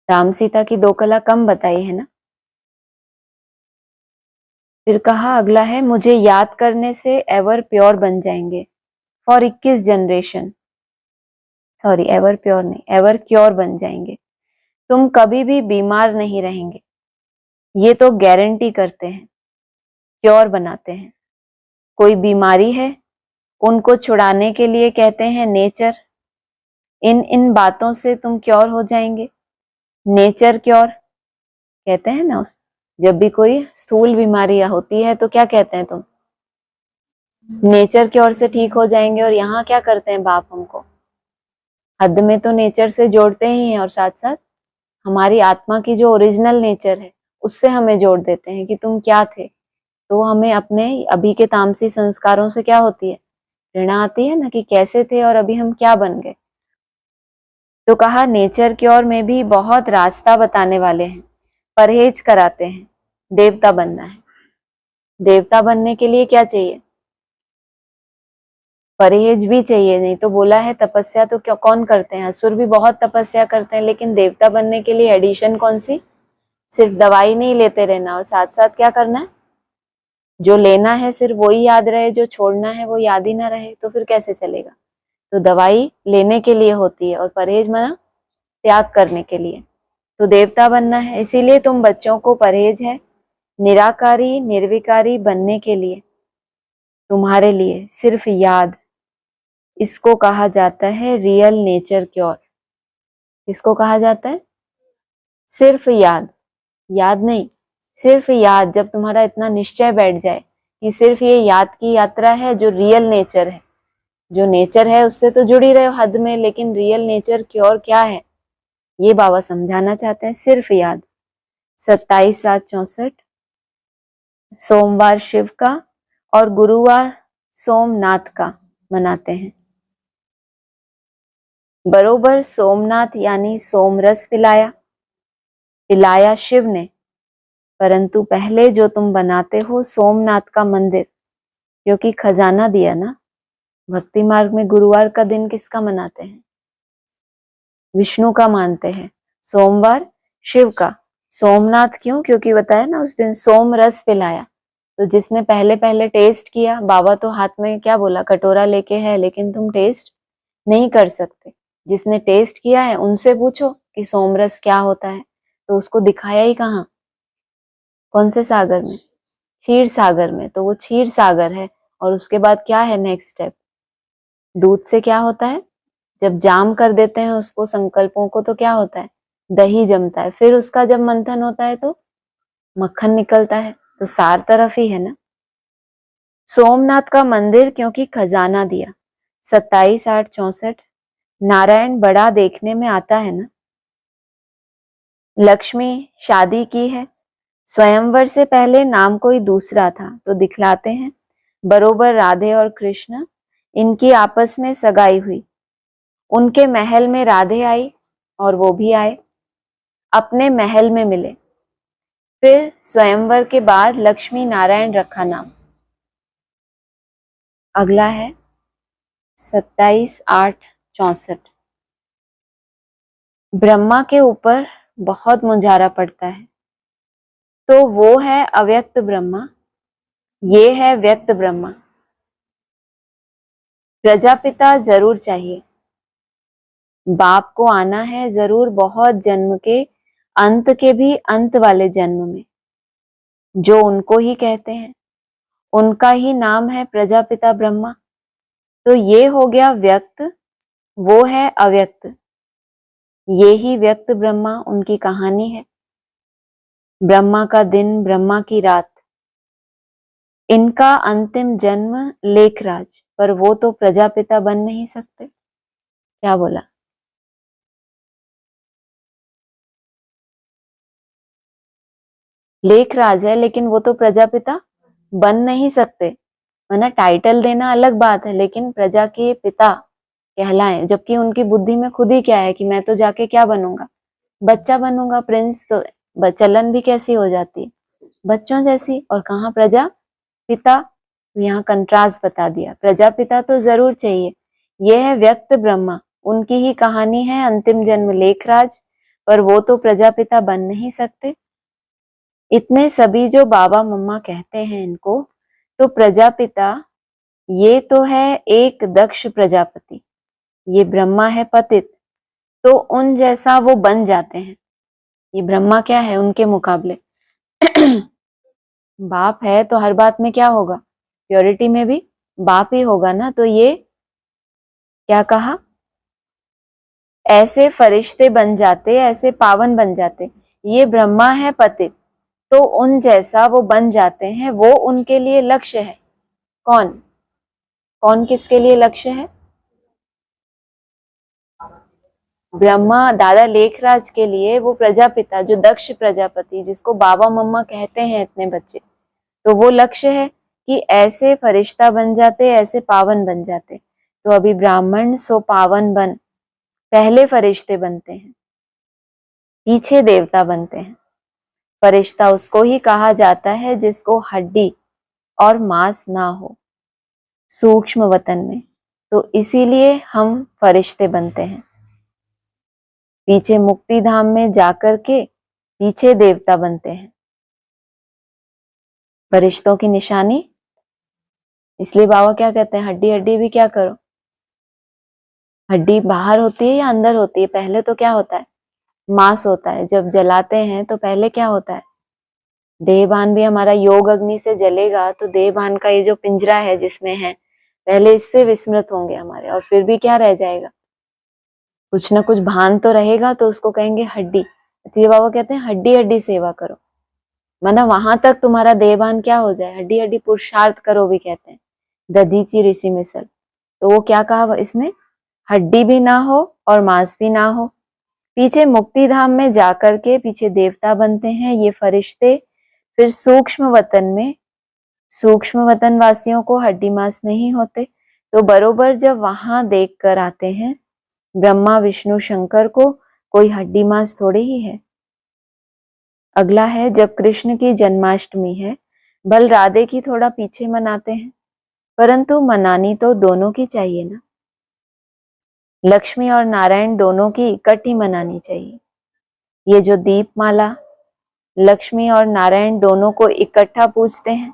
राम सीता की 2 कला कम बताई है ना। फिर कहा अगला है मुझे याद करने से एवर प्योर बन जाएंगे for 21 generation. Sorry, ever pure नहीं, एवर क्योर बन जाएंगे। तुम कभी भी बीमार नहीं रहेंगे, ये तो गारंटी करते हैं, क्योर बनाते हैं। कोई बीमारी है, उनको छुड़ाने के लिए कहते हैं नेचर। इन इन बातों से तुम क्योर हो जाएंगे। नेचर क्योर कहते हैं ना, जब भी कोई स्थूल बीमारी होती है तो क्या कहते हैं तुम, नेचर क्योर से ठीक हो जाएंगे। और यहाँ क्या करते हैं बाप, हमको हद में तो नेचर से जोड़ते ही हैं और साथ साथ हमारी आत्मा की जो ओरिजिनल नेचर है उससे हमें जोड़ देते हैं कि तुम क्या थे। तो हमें अपने अभी के तामसी संस्कारों से क्या होती है, घृणा आती है ना कि कैसे थे और अभी हम क्या बन गए। तो कहा नेचर क्योर में भी बहुत रास्ता बताने वाले हैं, परहेज कराते हैं। देवता बनना है, देवता बनने के लिए क्या चाहिए, परहेज भी चाहिए। नहीं तो बोला है तपस्या तो क्या कौन करते हैं, असुर भी बहुत तपस्या करते हैं, लेकिन देवता बनने के लिए एडिशन कौन सी, सिर्फ दवाई नहीं लेते रहना और साथ साथ क्या करना है, जो लेना है सिर्फ वही याद रहे, जो छोड़ना है वो याद ही ना रहे, तो फिर कैसे चलेगा। तो दवाई लेने के लिए होती है और परहेज माना त्याग करने के लिए। तो देवता बनना है, इसीलिए तुम बच्चों को परहेज है निराकारी निर्विकारी बनने के लिए, तुम्हारे लिए सिर्फ याद। इसको कहा जाता है रियल नेचर क्योर। इसको कहा जाता है सिर्फ याद, याद नहीं सिर्फ याद। जब तुम्हारा इतना निश्चय बैठ जाए कि सिर्फ ये याद की यात्रा है, जो रियल नेचर है, जो नेचर है उससे तो जुड़ ही रहे हो हद में, लेकिन रियल नेचर की और क्या है ये बाबा समझाना चाहते हैं। सिर्फ याद। 27/7/64 सोमवार शिव का और गुरुवार सोमनाथ का मनाते हैं। बरोबर सोमनाथ यानी सोमरस पिलाया शिव ने, परंतु पहले जो तुम बनाते हो सोमनाथ का मंदिर, क्योंकि खजाना दिया ना। भक्ति मार्ग में गुरुवार का दिन किसका मनाते हैं? विष्णु का मानते हैं। सोमवार शिव का। सोमनाथ क्यों? क्योंकि बताया ना उस दिन सोम रस पिलाया। तो जिसने पहले पहले टेस्ट किया, बाबा तो हाथ में क्या बोला, कटोरा लेके है, लेकिन तुम टेस्ट नहीं कर सकते। जिसने टेस्ट किया है उनसे पूछो कि सोमरस क्या होता है, तो उसको दिखाया ही कहाँ? कौन से सागर में? क्षीर सागर में। तो वो क्षीर सागर है। और उसके बाद क्या है नेक्स्ट स्टेप? दूध से क्या होता है? जब जाम कर देते हैं उसको, संकल्पों को, तो क्या होता है? दही जमता है। फिर उसका जब मंथन होता है तो मक्खन निकलता है। तो सार तरफ ही है ना। सोमनाथ का मंदिर क्योंकि खजाना दिया। 27/8/64 नारायण बड़ा देखने में आता है ना। लक्ष्मी शादी की है, स्वयंवर से पहले नाम कोई दूसरा था, तो दिखलाते हैं। बरोबर राधे और कृष्ण, इनकी आपस में सगाई हुई। उनके महल में राधे आई और वो भी आए, अपने महल में मिले। फिर स्वयंवर के बाद लक्ष्मी नारायण रखा नाम। अगला है 27/8/64 ब्रह्मा के ऊपर बहुत मुंजारा पड़ता है। तो वो है अव्यक्त ब्रह्मा, ये है व्यक्त ब्रह्मा। प्रजापिता जरूर चाहिए, बाप को आना है जरूर, बहुत जन्म के, अंत के भी अंत वाले जन्म में, जो उनको ही कहते हैं, उनका ही नाम है प्रजापिता ब्रह्मा। तो ये हो गया व्यक्त, वो है अव्यक्त। ये ही व्यक्त ब्रह्मा, उनकी कहानी है। ब्रह्मा का दिन, ब्रह्मा की रात। इनका अंतिम जन्म लेखराज, पर वो तो प्रजापिता बन नहीं सकते। क्या बोला? लेखराज है, लेकिन वो तो प्रजापिता बन नहीं सकते। वरना टाइटल देना अलग बात है, लेकिन प्रजा के पिता कहलाएं, जबकि उनकी बुद्धि में खुद ही क्या है कि मैं तो जाके क्या बनूंगा, बच्चा बनूंगा, प्रिंस। तो चलन भी कैसी हो जाती है, बच्चों जैसी। और कहाँ प्रजा पिता? तो यहाँ कंट्रास्ट बता दिया, प्रजापिता तो जरूर चाहिए। यह है व्यक्त ब्रह्मा, उनकी ही कहानी है, अंतिम जन्म लेखराज, पर वो तो प्रजापिता बन नहीं सकते। इतने सभी जो बाबा मम्मा कहते हैं इनको, तो प्रजापिता ये तो है एक दक्ष प्रजापति, ये ब्रह्मा है पतित, तो उन जैसा वो बन जाते हैं। ये ब्रह्मा क्या है उनके मुकाबले? बाप है तो हर बात में क्या होगा? प्योरिटी में भी बाप ही होगा ना। तो ये क्या कहा? ऐसे फरिश्ते बन जाते, ऐसे पावन बन जाते। ये ब्रह्मा है पतित, तो उन जैसा वो बन जाते हैं। वो उनके लिए लक्ष्य है। कौन कौन किसके लिए लक्ष्य है? ब्रह्मा दादा लेखराज के लिए वो प्रजापिता, जो दक्ष प्रजापति, जिसको बाबा मम्मा कहते हैं इतने बच्चे, तो वो लक्ष्य है कि ऐसे फरिश्ता बन जाते, ऐसे पावन बन जाते। तो अभी ब्राह्मण सो पावन बन, पहले फरिश्ते बनते हैं, पीछे देवता बनते हैं। फरिश्ता उसको ही कहा जाता है जिसको हड्डी और मांस ना हो, सूक्ष्म वतन में। तो इसीलिए हम फरिश्ते बनते हैं। पीछे मुक्ति धाम में जाकर के पीछे देवता बनते हैं। फरिश्तों की निशानी, इसलिए बाबा क्या कहते हैं, हड्डी हड्डी भी क्या करो। हड्डी बाहर होती है या अंदर होती है? पहले तो क्या होता है? मांस होता है। जब जलाते हैं तो पहले क्या होता है? देहभान भी हमारा योग अग्नि से जलेगा, तो देहभान का ये जो पिंजरा है जिसमें है, पहले इससे विस्मृत होंगे हमारे, और फिर भी क्या रह जाएगा? कुछ ना कुछ भान तो रहेगा, तो उसको कहेंगे हड्डी। तो ये बाबा कहते हैं हड्डी हड्डी सेवा करो। माना वहां तक तुम्हारा देहभान क्या हो जाए, हड्डी हड्डी पुरुषार्थ करो भी कहते हैं दधीची ऋषि मिसल। तो वो क्या कहा इसमें, हड्डी भी ना हो और मांस भी ना हो। पीछे मुक्ति धाम में जाकर के पीछे देवता बनते हैं ये फरिश्ते, फिर सूक्ष्म वतन में सूक्ष्म वतन वासियों को हड्डी मांस नहीं होते। तो बरोबर जब वहां देख कर आते हैं ब्रह्मा विष्णु शंकर को, कोई हड्डी मांस थोड़े ही है। अगला है जब कृष्ण की जन्माष्टमी है, बल राधे की थोड़ा पीछे मनाते हैं, परंतु मनानी तो दोनों की चाहिए ना, लक्ष्मी और नारायण दोनों की इकट्ठी मनानी चाहिए। ये जो दीपमाला लक्ष्मी और नारायण दोनों को इकट्ठा पूजते हैं,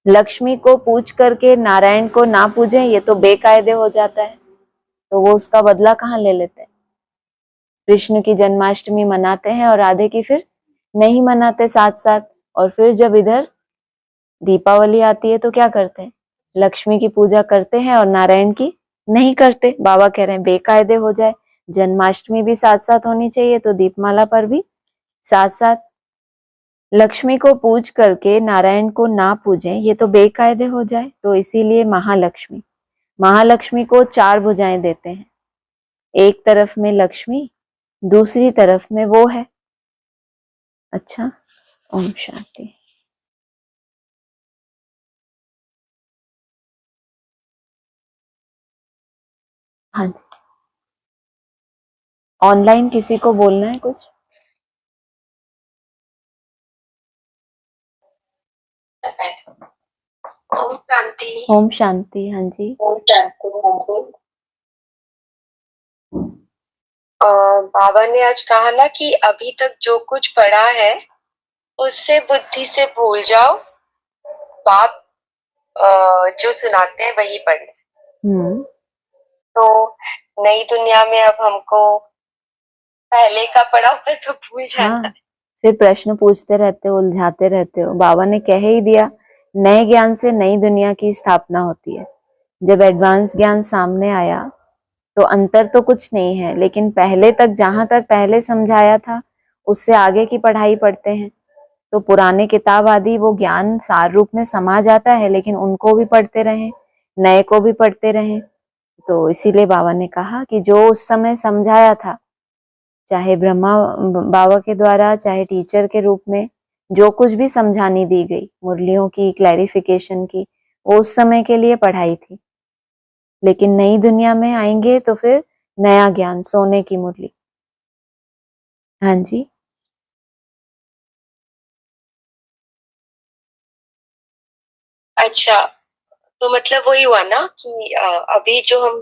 लक्ष्मी को पूज करके नारायण को ना पूजें ये तो बेकायदे हो जाता है, तो वो उसका बदला कहाँ ले लेते हैं। कृष्ण की जन्माष्टमी मनाते हैं और राधे की फिर नहीं मनाते साथ साथ, और फिर जब इधर दीपावली आती है तो क्या करते हैं, लक्ष्मी की पूजा करते हैं और नारायण की नहीं करते। बाबा कह रहे हैं बेकायदे हो जाए, जन्माष्टमी भी साथ साथ होनी चाहिए तो दीपमाला पर भी साथ साथ। लक्ष्मी को पूज करके नारायण को ना पूजें ये तो बेकायदे हो जाए, तो इसीलिए महालक्ष्मी, महालक्ष्मी को 4 भुजाएं देते हैं, एक तरफ में लक्ष्मी दूसरी तरफ में वो है। अच्छा, ओम शांति। हाँ जी, ऑनलाइन किसी को बोलना है कुछ? ओम शांति। ओम शांति। हाँ जी। ओम शांति। हाँ जी। बाबा ने आज कहा ना कि अभी तक जो कुछ पढ़ा है उससे बुद्धि से भूल जाओ, बाप जो सुनाते हैं वही पढ़ना। तो नई दुनिया में अब हमको पहले का पढ़ा हुआ सब भूल जाना। हाँ, फिर प्रश्न पूछते रहते हो, उलझाते रहते हो। बाबा ने कह ही दिया नए ज्ञान से नई दुनिया की स्थापना होती है। जब एडवांस ज्ञान सामने आया तो अंतर तो कुछ नहीं है, लेकिन पहले तक जहां तक पहले समझाया था उससे आगे की पढ़ाई पढ़ते हैं तो पुराने किताब आदि वो ज्ञान सार रूप में समा जाता है, लेकिन उनको भी पढ़ते रहें, नए को भी पढ़ते रहें। तो इसीलिए बाबा ने कहा कि जो उस समय समझाया था, चाहे ब्रह्मा बाबा के द्वारा चाहे टीचर के रूप में जो कुछ भी समझानी दी गई मुरलियों की क्लैरिफिकेशन की, वो उस समय के लिए पढ़ाई थी। लेकिन नई दुनिया में आएंगे तो फिर नया ज्ञान, सोने की मुरली। हाँ जी। अच्छा, तो मतलब वही हुआ ना कि अभी जो हम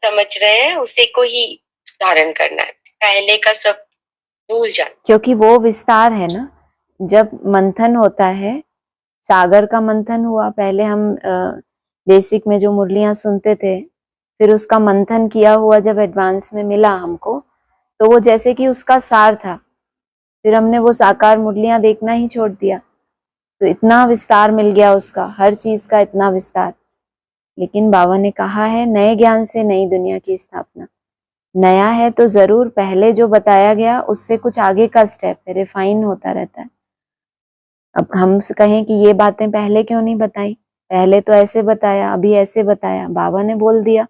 समझ रहे हैं उसी को ही धारण करना है, पहले का सब भूल जाना। क्योंकि वो विस्तार है ना, जब मंथन होता है, सागर का मंथन हुआ, पहले हम बेसिक में जो मुरलियां सुनते थे, फिर उसका मंथन किया हुआ जब एडवांस में मिला हमको, तो वो जैसे कि उसका सार था, फिर हमने वो साकार मुरलियां देखना ही छोड़ दिया। तो इतना विस्तार मिल गया उसका, हर चीज का इतना विस्तार। लेकिन बाबा ने कहा है नए ज्ञान से नई दुनिया की स्थापना। नया है तो जरूर पहले जो बताया गया उससे कुछ आगे का स्टेप है, रिफाइन होता रहता है। अब हम कहें कि ये बातें पहले क्यों नहीं बताई, पहले तो ऐसे बताया अभी ऐसे बताया, बाबा ने बोल दिया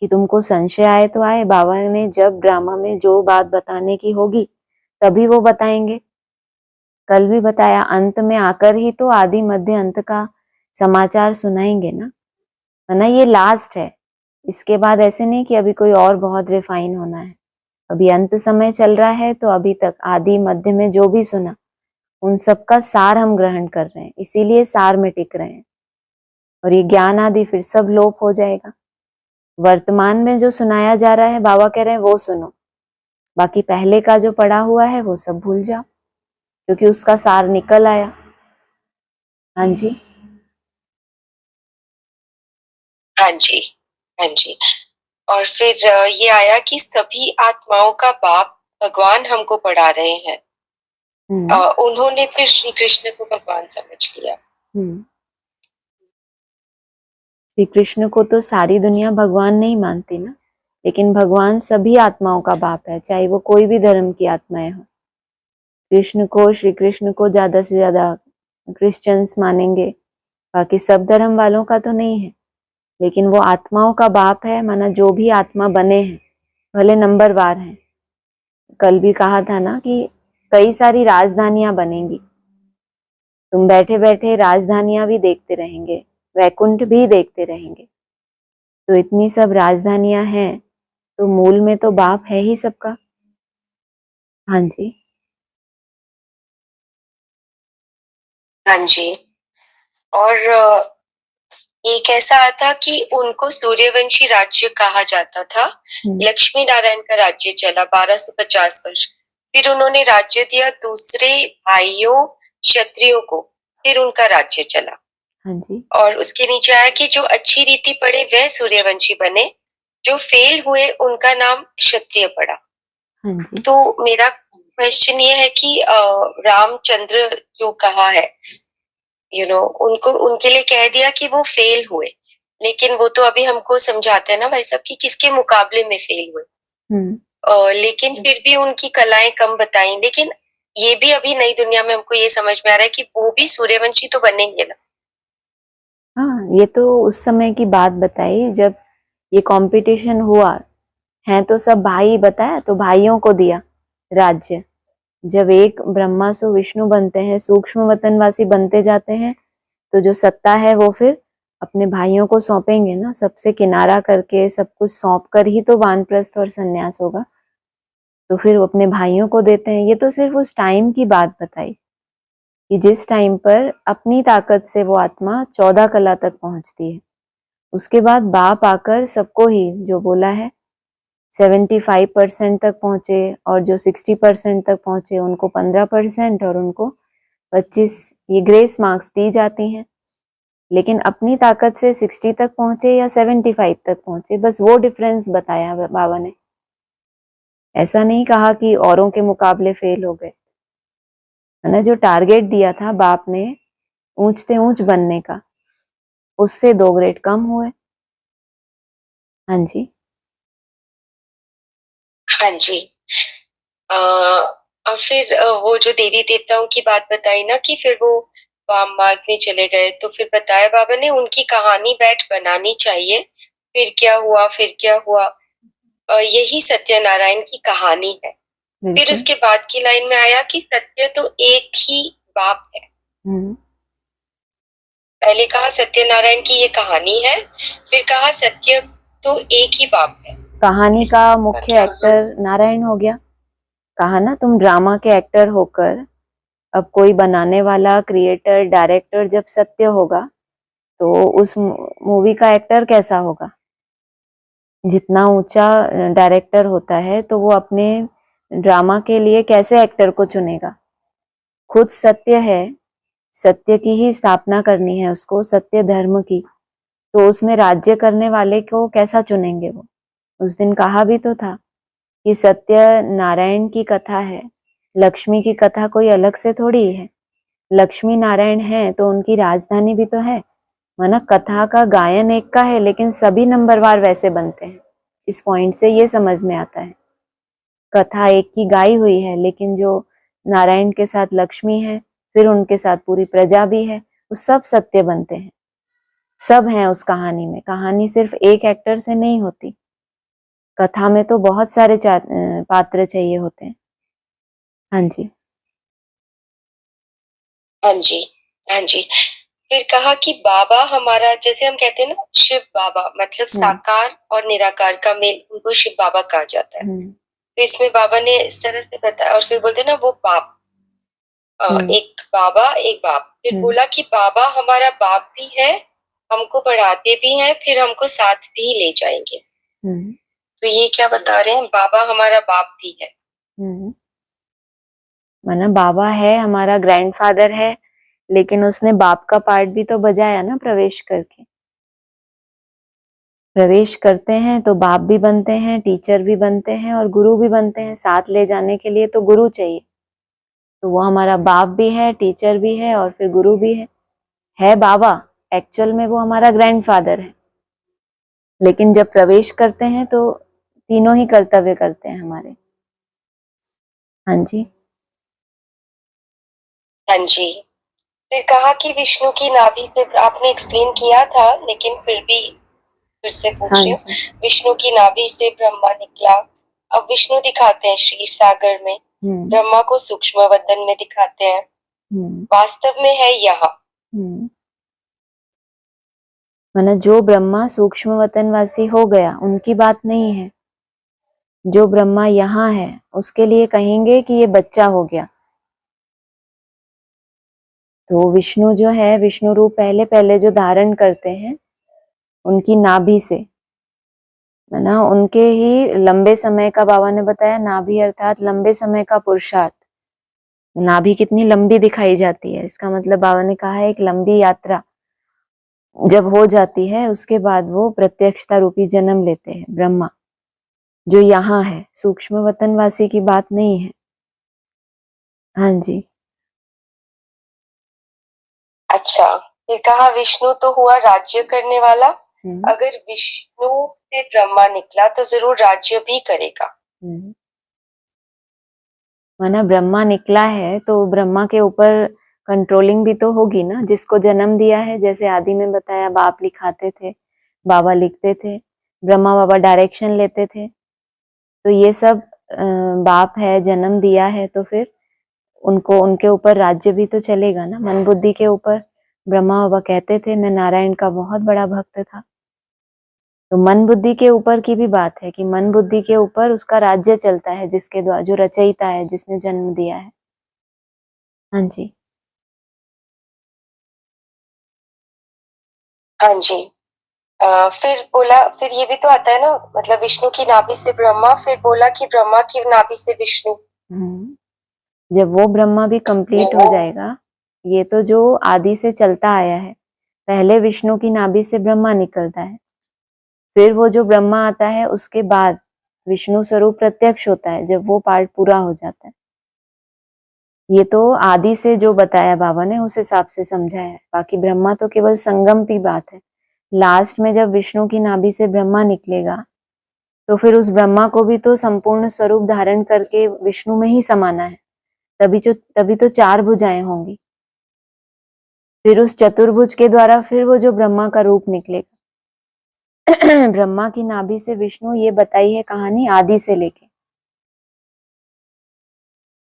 कि तुमको संशय आए तो आए। बाबा ने जब ड्रामा में जो बात बताने की होगी तभी वो बताएंगे। कल भी बताया, अंत में आकर ही तो आदि मध्य अंत का समाचार सुनाएंगे ना, है ना। ये लास्ट है, इसके बाद ऐसे नहीं कि अभी कोई और बहुत रिफाइन होना है। अभी अंत समय चल रहा है, तो अभी तक आदि मध्य में जो भी सुना उन सबका सार हम ग्रहण कर रहे हैं, इसीलिए सार में टिक रहे हैं। और ये ज्ञान आदि फिर सब लोप हो जाएगा। वर्तमान में जो सुनाया जा रहा है बाबा कह रहे हैं वो सुनो, बाकी पहले का जो पड़ा हुआ है वो सब भूल जाओ, क्योंकि उसका सार निकल आया। हाँ जी। हाँ जी। हाँ जी। और फिर ये आया कि सभी आत्माओं का बाप भगवान हमको पढ़ा रहे हैं। उन्होंने फिर श्री कृष्ण को भगवान समझ लिया। श्री कृष्ण को तो सारी दुनिया भगवान नहीं मानती ना, लेकिन भगवान सभी आत्माओं का बाप है, चाहे वो कोई भी धर्म की आत्माएं हो। कृष्ण को, श्री कृष्ण को ज्यादा से ज्यादा क्रिश्चियंस मानेंगे, बाकी सब धर्म वालों का तो नहीं है, लेकिन वो आत्माओं का बाप है। माना जो भी आत्मा बने हैं, भले नंबरवार हैं। कल भी कहा था ना कि कई सारी राजधानियां बनेंगी। तुम बैठे बैठे राजधानियां भी देखते रहेंगे, वैकुंठ भी देखते रहेंगे। तो इतनी सब राजधानियां हैं, तो मूल में तो बाप है ही सबका। हाँ जी। हाँ जी। और एक ऐसा आता कि उनको सूर्यवंशी राज्य कहा जाता था। लक्ष्मी नारायण का राज्य चला 1250 वर्ष। फिर उन्होंने राज्य दिया दूसरे भाइयों क्षत्रियों को, फिर उनका राज्य चला। हाँ जी। और उसके नीचे आया कि जो अच्छी रीति पढ़े वह सूर्यवंशी बने, जो फेल हुए उनका नाम क्षत्रिय पड़ा। हाँ जी। तो मेरा क्वेश्चन ये है कि रामचंद्र जो कहा है, उनको उनके लिए कह दिया कि वो फेल हुए, लेकिन वो तो अभी हमको समझाते हैं ना भाई साहब कि किसके मुकाबले में फेल हुए। लेकिन फिर भी उनकी कलाएं कम बताई। लेकिन ये भी अभी नई दुनिया में हमको ये समझ में आ रहा है कि वो भी सूर्यवंशी तो बनेंगे ना। हाँ, ये तो उस समय की बात बताई जब ये कंपटीशन हुआ है। तो सब भाई बताया, तो भाइयों को दिया राज्य। जब एक ब्रह्मा सो विष्णु बनते हैं, सूक्ष्म वतनवासी बनते जाते हैं, तो जो सत्ता है वो फिर अपने भाइयों को सौंपेंगे ना। सबसे किनारा करके सब कुछ सौंप कर ही तो वानप्रस्थ और सन्यास होगा। तो फिर वो अपने भाइयों को देते हैं। ये तो सिर्फ उस टाइम की बात बताई कि जिस टाइम पर अपनी ताकत से वो आत्मा 14 कला तक पहुंचती है। उसके बाद बाप आकर सबको ही जो बोला है 75% तक पहुंचे, और जो 60% तक पहुंचे उनको 15% और उनको 25 ये ग्रेस मार्क्स दी जाती हैं। लेकिन अपनी ताकत से 60 तक पहुंचे या 75 तक पहुंचे, बस वो डिफरेंस बताया बाबा ने। ऐसा नहीं कहा कि औरों के मुकाबले फेल हो गए, है ना। जो टारगेट दिया था बाप ने ऊंच से ऊंच बनने का, उससे 2 ग्रेड कम हुए। हाँ जी। हाँ जी। और फिर वो जो देवी देवताओं की बात बताई ना कि फिर वो वाम मार्ग में चले गए, तो फिर बताया बाबा ने उनकी कहानी बैठ बनानी चाहिए। फिर क्या हुआ, फिर क्या हुआ। यही सत्यनारायण की कहानी है। फिर बिल्कुल। उसके बाद की लाइन में आया कि सत्य तो एक ही बाप है। पहले कहा सत्यनारायण की ये कहानी है, फिर कहा सत्य तो एक ही बाप है। कहानी का मुख्य एक्टर नारायण हो गया। कहा ना, तुम ड्रामा के एक्टर होकर, अब कोई बनाने वाला क्रिएटर डायरेक्टर जब सत्य होगा, तो उस मूवी का एक्टर कैसा होगा। जितना ऊंचा डायरेक्टर होता है, तो वो अपने ड्रामा के लिए कैसे एक्टर को चुनेगा। खुद सत्य है, सत्य की ही स्थापना करनी है उसको, सत्य धर्म की, तो उसमें राज्य करने वाले को कैसा चुनेंगे वो। उस दिन कहा भी तो था कि सत्य नारायण की कथा है, लक्ष्मी की कथा कोई अलग से थोड़ी है। लक्ष्मी नारायण है तो उनकी राजधानी भी तो है। माना कथा का गायन एक का है, लेकिन सभी नंबरवार वैसे बनते हैं। इस पॉइंट से ये समझ में आता है, कथा एक की गाई हुई है, लेकिन जो नारायण के साथ लक्ष्मी है, फिर उनके साथ पूरी प्रजा भी है, वो सब सत्य बनते हैं। सब हैं उस कहानी में। कहानी सिर्फ एक एक्टर से नहीं होती, कथा में तो बहुत सारे पात्र चाहिए होते हैं। हाँ जी। हाँ जी। हाँ जी। फिर कहा कि बाबा हमारा, जैसे हम कहते हैं ना शिव बाबा, मतलब साकार और निराकार का मेल, उनको शिव बाबा कहा जाता है। तो इसमें बाबा ने सरल से बताया, और फिर बोलते ना वो बाप, एक बाबा एक बाप। फिर बोला कि बाबा हमारा बाप भी है, हमको पढ़ाते भी हैं, फिर हमको साथ भी ले जाएंगे। तो ये क्या बता रहे हैं, बाबा हमारा बाप भी है। माना बाबा है, हमारा ग्रैंडफादर है, लेकिन उसने बाप का पार्ट भी तो बजाया ना। प्रवेश करके, प्रवेश करते हैं तो बाप भी बनते हैं, टीचर भी बनते हैं और गुरु भी बनते हैं। साथ ले जाने के लिए तो गुरु चाहिए, तो वो हमारा बाप भी है, टीचर भी है और फिर गुरु भी है बाबा। एक्चुअल में वो हमारा ग्रैंडफादर है, लेकिन जब प्रवेश करते हैं तो तीनों ही कर्तव्य करते हैं हमारे। हाँ जी। हाँ जी। फिर कहा कि विष्णु की नाभि से, आपने एक्सप्लेन किया था लेकिन फिर भी फिर से पूछ हाँ रही हूँ। जी। विष्णु की नाभि से ब्रह्मा निकला। अब विष्णु दिखाते हैं क्षीर सागर में, ब्रह्मा को सूक्ष्म वदन में दिखाते हैं, वास्तव में है यहाँ। माना जो ब्रह्मा सूक्ष्म वतनवासी हो गया उनकी बात नहीं है, जो ब्रह्मा यहाँ है उसके लिए कहेंगे कि ये बच्चा हो गया। तो विष्णु जो है, विष्णु रूप पहले पहले जो धारण करते हैं उनकी नाभि से, है ना, उनके ही लंबे समय का, बाबा ने बताया नाभि अर्थात लंबे समय का पुरुषार्थ। नाभि कितनी लंबी दिखाई जाती है, इसका मतलब बाबा ने कहा है एक लंबी यात्रा जब हो जाती है उसके बाद वो प्रत्यक्षता रूपी जन्म लेते हैं ब्रह्मा, जो यहाँ है, सूक्ष्म वतनवासी की बात नहीं है। हाँ जी। अच्छा, फिर कहा विष्णु तो हुआ राज्य करने वाला, अगर विष्णु से ब्रह्मा निकला तो जरूर राज्य भी करेगा। माना ब्रह्मा निकला है तो ब्रह्मा के ऊपर कंट्रोलिंग भी तो होगी ना, जिसको जन्म दिया है। जैसे आदि में बताया बाप लिखाते थे, बाबा लिखते थे, ब्रह्मा बाबा डायरेक्शन लेते थे। तो ये सब बाप है, जन्म दिया है, तो फिर उनको, उनके ऊपर राज्य भी तो चलेगा ना, मन बुद्धि के ऊपर। ब्रह्मा बाबा कहते थे मैं नारायण का बहुत बड़ा भक्त था। तो मन बुद्धि के ऊपर की भी बात है कि मन बुद्धि के ऊपर उसका राज्य चलता है, जिसके द्वारा, जो रचयिता है, जिसने जन्म दिया है। हाँ जी। हाँ जी। फिर बोला, फिर ये भी तो आता है ना, मतलब विष्णु की नाभि से ब्रह्मा, फिर बोला कि ब्रह्मा की नाभि से विष्णु। जब वो ब्रह्मा भी कंप्लीट हो जाएगा, ये तो जो आदि से चलता आया है, पहले विष्णु की नाभि से ब्रह्मा निकलता है, फिर वो जो ब्रह्मा आता है उसके बाद विष्णु स्वरूप प्रत्यक्ष होता है, जब वो पार्ट पूरा हो जाता है। ये तो आदि से जो बताया बाबा ने उस हिसाब से समझाया है, बाकी ब्रह्मा तो केवल संगम की बात है। लास्ट में जब विष्णु की नाभि से ब्रह्मा निकलेगा तो फिर उस ब्रह्मा को भी तो संपूर्ण स्वरूप धारण करके विष्णु में ही समाना है, तभी तो चार भुजाएं होंगी। फिर उस चतुर्भुज के द्वारा फिर वो जो ब्रह्मा का रूप निकलेगा। ब्रह्मा की नाभि से विष्णु, ये बताई है कहानी आदि से लेके,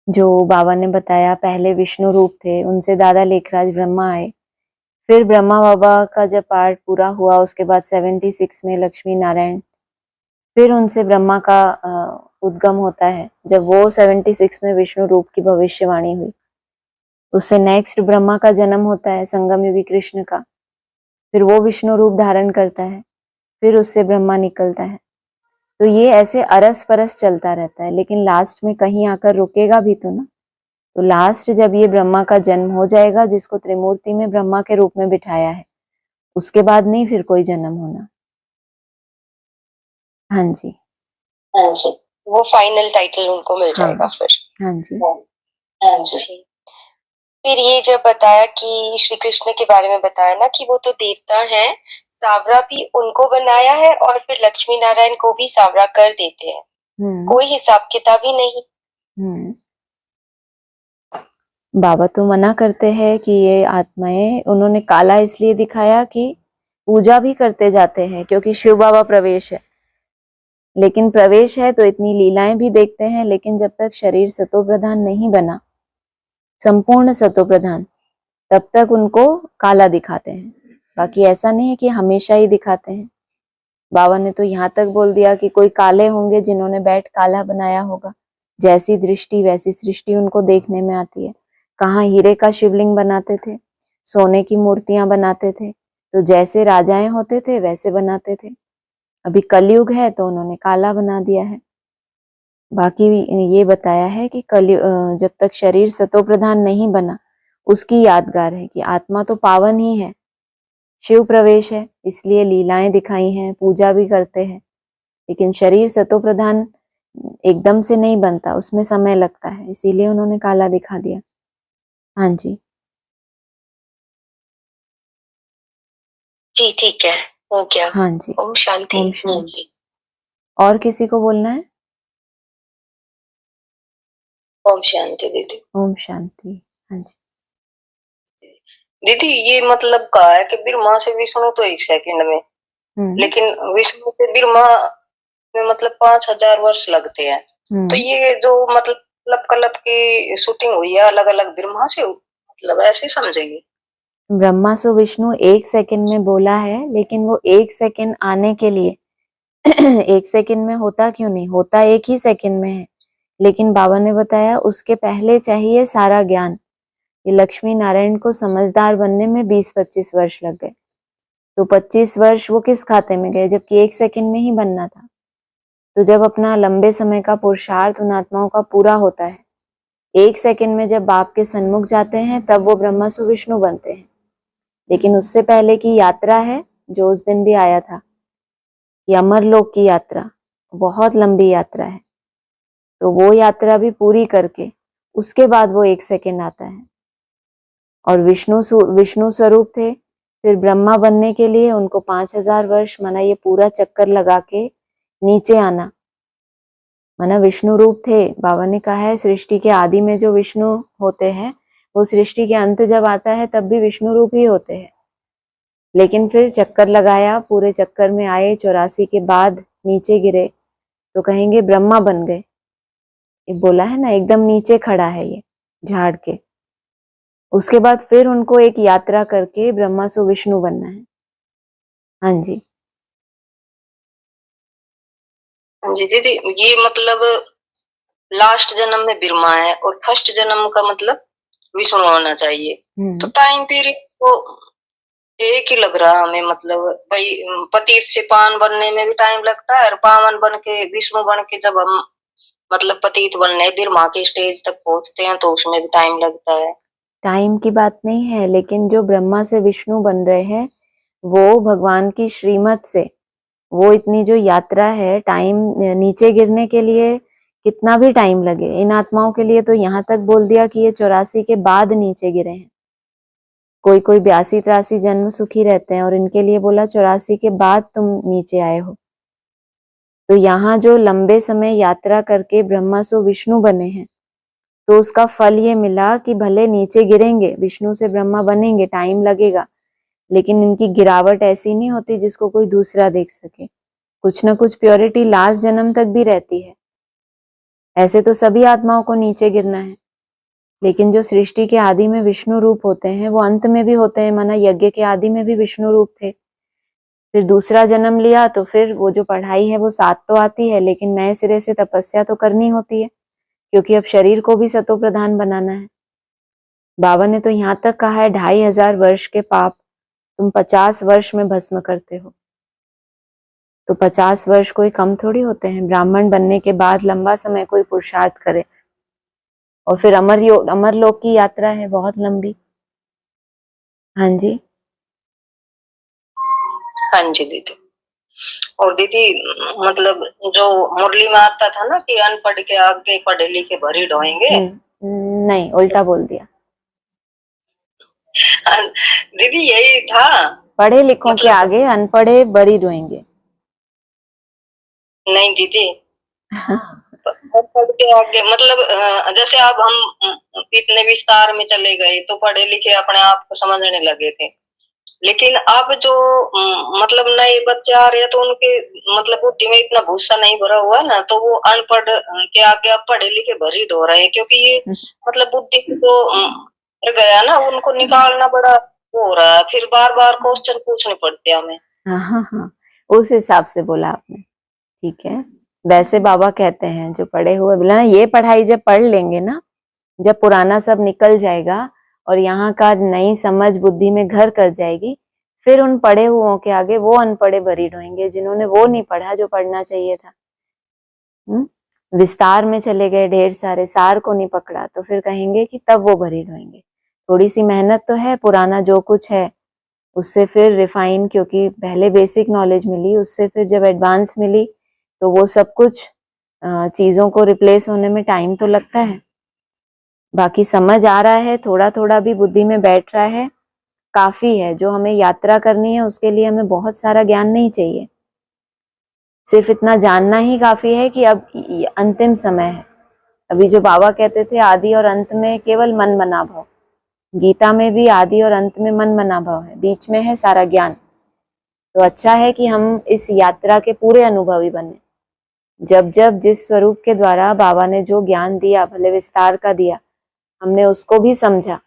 जो बाबा ने बताया पहले विष्णु रूप थे, उनसे दादा लेखराज ब्रह्मा आए। फिर ब्रह्मा बाबा का जब पार्ट पूरा हुआ उसके बाद 76 में लक्ष्मी नारायण, फिर उनसे ब्रह्मा का उद्गम होता है, जब वो 76 में विष्णु रूप की भविष्यवाणी हुई। उससे नेक्स्ट ब्रह्मा का जन्म होता है संगम युगी कृष्ण का, फिर वो विष्णु रूप धारण करता है, फिर उससे ब्रह्मा निकलता है। तो ये ऐसे अरस परस चलता रहता है, लेकिन लास्ट में कहीं आकर रुकेगा भी तो ना। तो लास्ट जब ये ब्रह्मा का जन्म हो जाएगा, जिसको त्रिमूर्ति में ब्रह्मा के रूप में बिठाया है, उसके बाद नहीं फिर कोई जन्म होना। हाँ जी। हाँ जी, वो फाइनल टाइटल उनको मिल जाएगा फिर। हाँ जी। हाँ जी। फिर ये जब बताया कि श्री कृष्ण के बारे में बताया ना कि वो तो देवता हैं, सावरा भी उनको बनाया है और फिर लक्ष्मी नारायण को भी सावरा कर देते हैं, कोई हिसाब किताब ही नहीं। बाबा तो मना करते हैं कि ये आत्माएं, उन्होंने काला इसलिए दिखाया कि पूजा भी करते जाते हैं, क्योंकि शिव बाबा प्रवेश है। लेकिन प्रवेश है तो इतनी लीलाएं भी देखते हैं, लेकिन जब तक शरीर सतो प्रधान नहीं बना, संपूर्ण सतो प्रधान, तब तक उनको काला दिखाते हैं। बाकी ऐसा नहीं है कि हमेशा ही दिखाते हैं। बाबा ने तो यहाँ तक बोल दिया कि कोई काले होंगे जिन्होंने बैठ काला बनाया होगा, जैसी दृष्टि वैसी सृष्टि उनको देखने में आती है। कहाँ हीरे का शिवलिंग बनाते थे, सोने की मूर्तियां बनाते थे, तो जैसे राजाएं होते थे वैसे बनाते थे। अभी कलयुग है तो उन्होंने काला बना दिया है। बाकी ये बताया है कि जब तक शरीर सतो प्रधान नहीं बना, उसकी यादगार है कि आत्मा तो पावन ही है, शिव प्रवेश है, इसलिए लीलाएं दिखाई हैं, पूजा भी करते हैं। लेकिन शरीर सतो प्रधान एकदम से नहीं बनता, उसमें समय लगता है, इसीलिए उन्होंने काला दिखा दिया। हाँ जी। जी ठीक है, हो गया। हाँ जी। ओम शांति। ओम शांति। और किसी को बोलना है? ओम शांति दीदी। ओम शांति। हाँ जी। दीदी ये मतलब कहा है कि ब्रह्मा से विष्णु तो 1 सेकंड में, लेकिन विष्णु से ब्रह्मा में मतलब 5,000 वर्ष लगते हैं। तो ये जो मतलब कलप की शूटिंग हुई है अलग अलग ब्रह्मा से, मतलब ऐसे समझेंगे। ब्रह्मा सो विष्णु 1 सेकंड में बोला है, लेकिन वो 1 सेकंड आने के लिए 1 सेकंड में होता क्यों नहीं, होता 1 ही सेकंड में है। लेकिन बाबा ने बताया उसके पहले चाहिए सारा ज्ञान। ये लक्ष्मी नारायण को समझदार बनने में 20-25 वर्ष लग गए। तो 25 वर्ष वो किस खाते में गए, जबकि 1 सेकंड में ही बनना था। तो जब अपना लंबे समय का पुरुषार्थ उन आत्माओं का पूरा होता है, 1 सेकंड में जब बाप के सन्मुख जाते हैं, तब वो ब्रह्मा सु विष्णु बनते हैं। लेकिन उससे पहले की यात्रा है, जो उस दिन भी आया था, ये अमरलोक की यात्रा, बहुत लंबी यात्रा है। तो वो यात्रा भी पूरी करके उसके बाद वो 1 सेकंड आता है। और विष्णु स्वरूप थे, फिर ब्रह्मा बनने के लिए उनको 5,000 वर्ष, माना ये पूरा चक्कर लगा के नीचे आना, माना विष्णु रूप थे। बाबा ने कहा है सृष्टि के आदि में जो विष्णु होते हैं, वो सृष्टि के अंत जब आता है तब भी विष्णु रूप ही होते हैं। लेकिन फिर चक्कर लगाया, पूरे चक्कर में आए, 84 के बाद नीचे गिरे, तो कहेंगे ब्रह्मा बन गए। ये बोला है ना, एकदम नीचे खड़ा है ये झाड़ के। उसके बाद फिर उनको एक यात्रा करके ब्रह्मा सो विष्णु बनना है। हाँ जी। हाँ जी दीदी, ये मतलब लास्ट जन्म में ब्रह्मा है और फर्स्ट जन्म का मतलब विष्णु होना चाहिए। तो टाइम पीरियड तो एक ही लग रहा हमें, मतलब भाई पतित से पावन बनने में भी टाइम लगता है, और पावन बन के विष्णु बन के जब हम मतलब पतित बनने ब्रह्मा के स्टेज तक पहुंचते हैं तो उसमें भी टाइम लगता है। टाइम की बात नहीं है, लेकिन जो ब्रह्मा से विष्णु बन रहे हैं वो भगवान की श्रीमत से, वो इतनी जो यात्रा है, टाइम नीचे गिरने के लिए कितना भी टाइम लगे, इन आत्माओं के लिए तो यहाँ तक बोल दिया कि ये 84 के बाद नीचे गिरे हैं। कोई 82-83 जन्म सुखी रहते हैं, और इनके लिए बोला 84 के बाद तुम नीचे आए हो। तो यहाँ जो लंबे समय यात्रा करके ब्रह्मा सो विष्णु बने हैं, तो उसका फल ये मिला कि भले नीचे गिरेंगे, विष्णु से ब्रह्मा बनेंगे, टाइम लगेगा, लेकिन इनकी गिरावट ऐसी नहीं होती जिसको कोई दूसरा देख सके। कुछ ना कुछ प्योरिटी लास्ट जन्म तक भी रहती है। ऐसे तो सभी आत्माओं को नीचे गिरना है, लेकिन जो सृष्टि के आदि में विष्णु रूप होते हैं वो अंत में भी होते हैं। माना यज्ञ के आदि में भी विष्णु रूप थे, फिर दूसरा जन्म लिया तो फिर वो जो पढ़ाई है वो साथ तो आती है, लेकिन नए सिरे से तपस्या तो करनी होती है, क्योंकि अब शरीर को भी सतो प्रधान बनाना है। बाबा ने तो यहाँ तक कहा है 2,500 वर्ष के पाप तुम 50 वर्ष में भस्म करते हो। तो 50 वर्ष कोई कम थोड़ी होते हैं। ब्राह्मण बनने के बाद लंबा समय कोई पुरुषार्थ करे, और फिर अमरलोक की यात्रा है बहुत लंबी। हाँ जी। हाँ जी दीदी। और दीदी मतलब जो मुरली में आता था ना कि अनपढ़ के आगे पढ़े लिखे भरी ढोएंगे, नहीं, उल्टा बोल दिया। दीदी यही था, पढ़े लिखों के मतलब आगे अनपढ़े बड़ी रोएंगे। नहीं दीदी, अनपढ़ के आगे मतलब जैसे अब हम इतने विस्तार में चले गए तो पढ़े लिखे अपने आप को समझने लगे थे, लेकिन अब जो मतलब नए बच्चे आ रहे हैं तो उनके मतलब बुद्धि में इतना भूसा नहीं भरा हुआ ना, तो वो अनपढ़ के आगे अब पढ़े लिखे भरी ढो रहे हैं, क्योंकि ये मतलब बुद्धि को रह गया ना, उनको निकालना बड़ा वो हो रहा है, फिर बार बार क्वेश्चन पूछने पड़ते हैं हमें। हाँ, उस हिसाब से बोला आपने, ठीक है। वैसे बाबा कहते हैं जो पढ़े हुए, बोला ना ये पढ़ाई जब पढ़ लेंगे ना, जब पुराना सब निकल जाएगा और यहाँ का नई समझ बुद्धि में घर कर जाएगी, फिर उन पढ़े हुओं के आगे वो अनपढ़े भरी ढोएंगे जिन्होंने वो नहीं पढ़ा जो पढ़ना चाहिए था। विस्तार में चले गए, ढेर सारे सार को नहीं पकड़ा, तो फिर कहेंगे कि तब वो भरी ढोएंगे। थोड़ी सी मेहनत तो है, पुराना जो कुछ है उससे फिर रिफाइन, क्योंकि पहले बेसिक नॉलेज मिली, उससे फिर जब एडवांस मिली तो वो सब कुछ चीजों को रिप्लेस होने में टाइम तो लगता है। बाकी समझ आ रहा है, थोड़ा थोड़ा भी बुद्धि में बैठ रहा है, काफी है। जो हमें यात्रा करनी है उसके लिए हमें बहुत सारा ज्ञान नहीं चाहिए, सिर्फ इतना जानना ही काफी है कि अब अंतिम समय है। अभी जो बाबा कहते थे आदि और अंत में केवल मन बना भाव, गीता में भी आदि और अंत में मन मना भाव है, बीच में है सारा ज्ञान। तो अच्छा है कि हम इस यात्रा के पूरे अनुभवी बने। जब जब जिस स्वरूप के द्वारा बाबा ने जो ज्ञान दिया, भले विस्तार का दिया, हमने उसको भी समझा,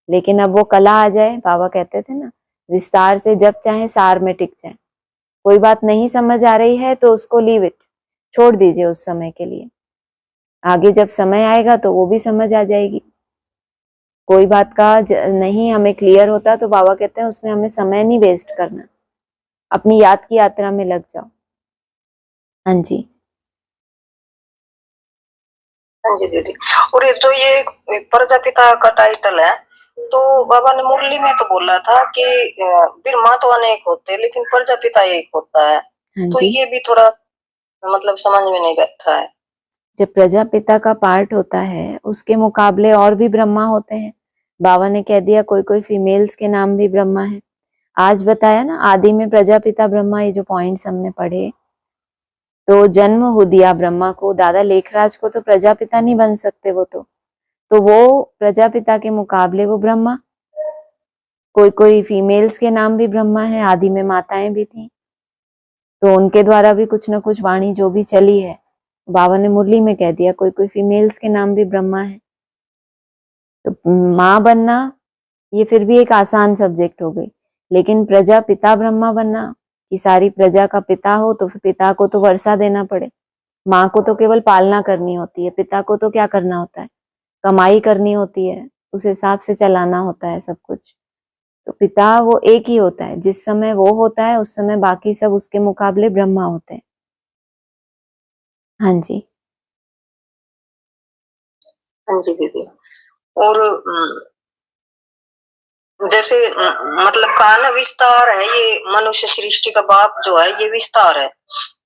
लेकिन अब वो कला आ जाए। बाबा कहते थे ना, विस्तार से जब चाहे सार में टिक जाए। कोई बात नहीं समझ आ रही है तो उसको लीव इट, छोड़ दीजिए उस समय के लिए। आगे जब समय आएगा तो वो भी समझ आ जाएगी। कोई बात का नहीं हमें क्लियर होता तो बाबा कहते हैं उसमें हमें समय नहीं वेस्ट करना, अपनी याद की यात्रा में लग जाओ। हाँ जी। हाँ जी दीदी। और ये जो ये प्रजापिता का टाइटल है, तो बाबा ने मुरली में तो बोला था कि ब्रह्मा तो अनेक होते हैं लेकिन प्रजापिता एक होता है। हाँ तो जी। ये भी थोड़ा मतलब समझ में नहीं बैठा है। जब प्रजापिता का पार्ट होता है उसके मुकाबले और भी ब्रह्मा होते हैं। बाबा ने कह दिया कोई कोई फीमेल्स के नाम भी ब्रह्मा है। आज बताया ना, आदि में प्रजापिता ब्रह्मा, ये जो पॉइंट्स हमने पढ़े, तो जन्म हो दिया ब्रह्मा को। दादा लेखराज को तो प्रजापिता नहीं बन सकते वो तो वो प्रजापिता के मुकाबले वो ब्रह्मा। कोई कोई फीमेल्स के नाम भी ब्रह्मा है, आदि में माताएं भी थी, तो उनके द्वारा भी कुछ ना कुछ वाणी जो भी चली है, बाबा ने मुरली में कह दिया कोई कोई फीमेल्स के नाम भी ब्रह्मा है। तो माँ बनना ये फिर भी एक आसान सब्जेक्ट हो गई, लेकिन प्रजा पिता ब्रह्मा बनना, कि सारी प्रजा का पिता हो, तो फिर पिता को तो वर्षा देना पड़े। माँ को तो केवल पालना करनी होती है, पिता को तो क्या करना होता है, कमाई करनी होती है, उस हिसाब से चलाना होता है सब कुछ। तो पिता वो एक ही होता है, जिस समय वो होता है उस समय बाकी सब उसके मुकाबले ब्रह्मा होते हैं। हाँ जी। हाँ जी दीदी। और जैसे मतलब कहा ना विस्तार है, ये मनुष्य सृष्टि का बाप जो है ये विस्तार है,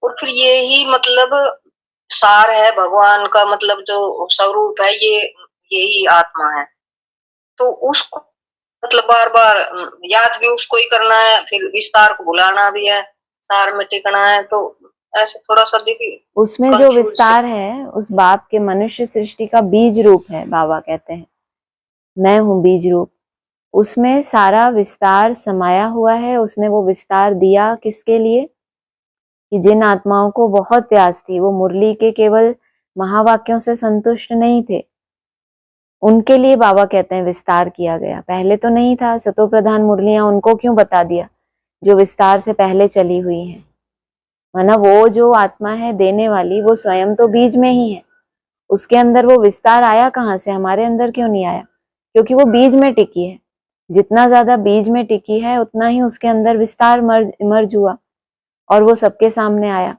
और फिर ये ही मतलब सार है भगवान का, मतलब जो स्वरूप है ये यही आत्मा है। तो उसको मतलब बार बार याद भी उसको ही करना है, फिर विस्तार को भुलाना भी है, सार में टिकना है। तो ऐसे थोड़ा सा देखिए उसमें जो कंफ्यूज से। विस्तार है उस बाप के मनुष्य सृष्टि का बीज रूप है। बाबा कहते हैं मैं हूं बीज रूप, उसमें सारा विस्तार समाया हुआ है। उसने वो विस्तार दिया किसके लिए, कि जिन आत्माओं को बहुत प्यास थी, वो मुरली के केवल महावाक्यों से संतुष्ट नहीं थे, उनके लिए बाबा कहते हैं विस्तार किया गया। पहले तो नहीं था, सतो प्रधान मुरलियां उनको क्यों बता दिया जो विस्तार से पहले चली हुई हैं। माना वो जो आत्मा है देने वाली, वो स्वयं तो बीज में ही है, उसके अंदर वो विस्तार आया कहाँ से, हमारे अंदर क्यों नहीं आया, क्योंकि वो बीज में टिकी है। जितना ज्यादा बीज में टिकी है उतना ही उसके अंदर विस्तार मर्ज हुआ और वो सबके सामने आया।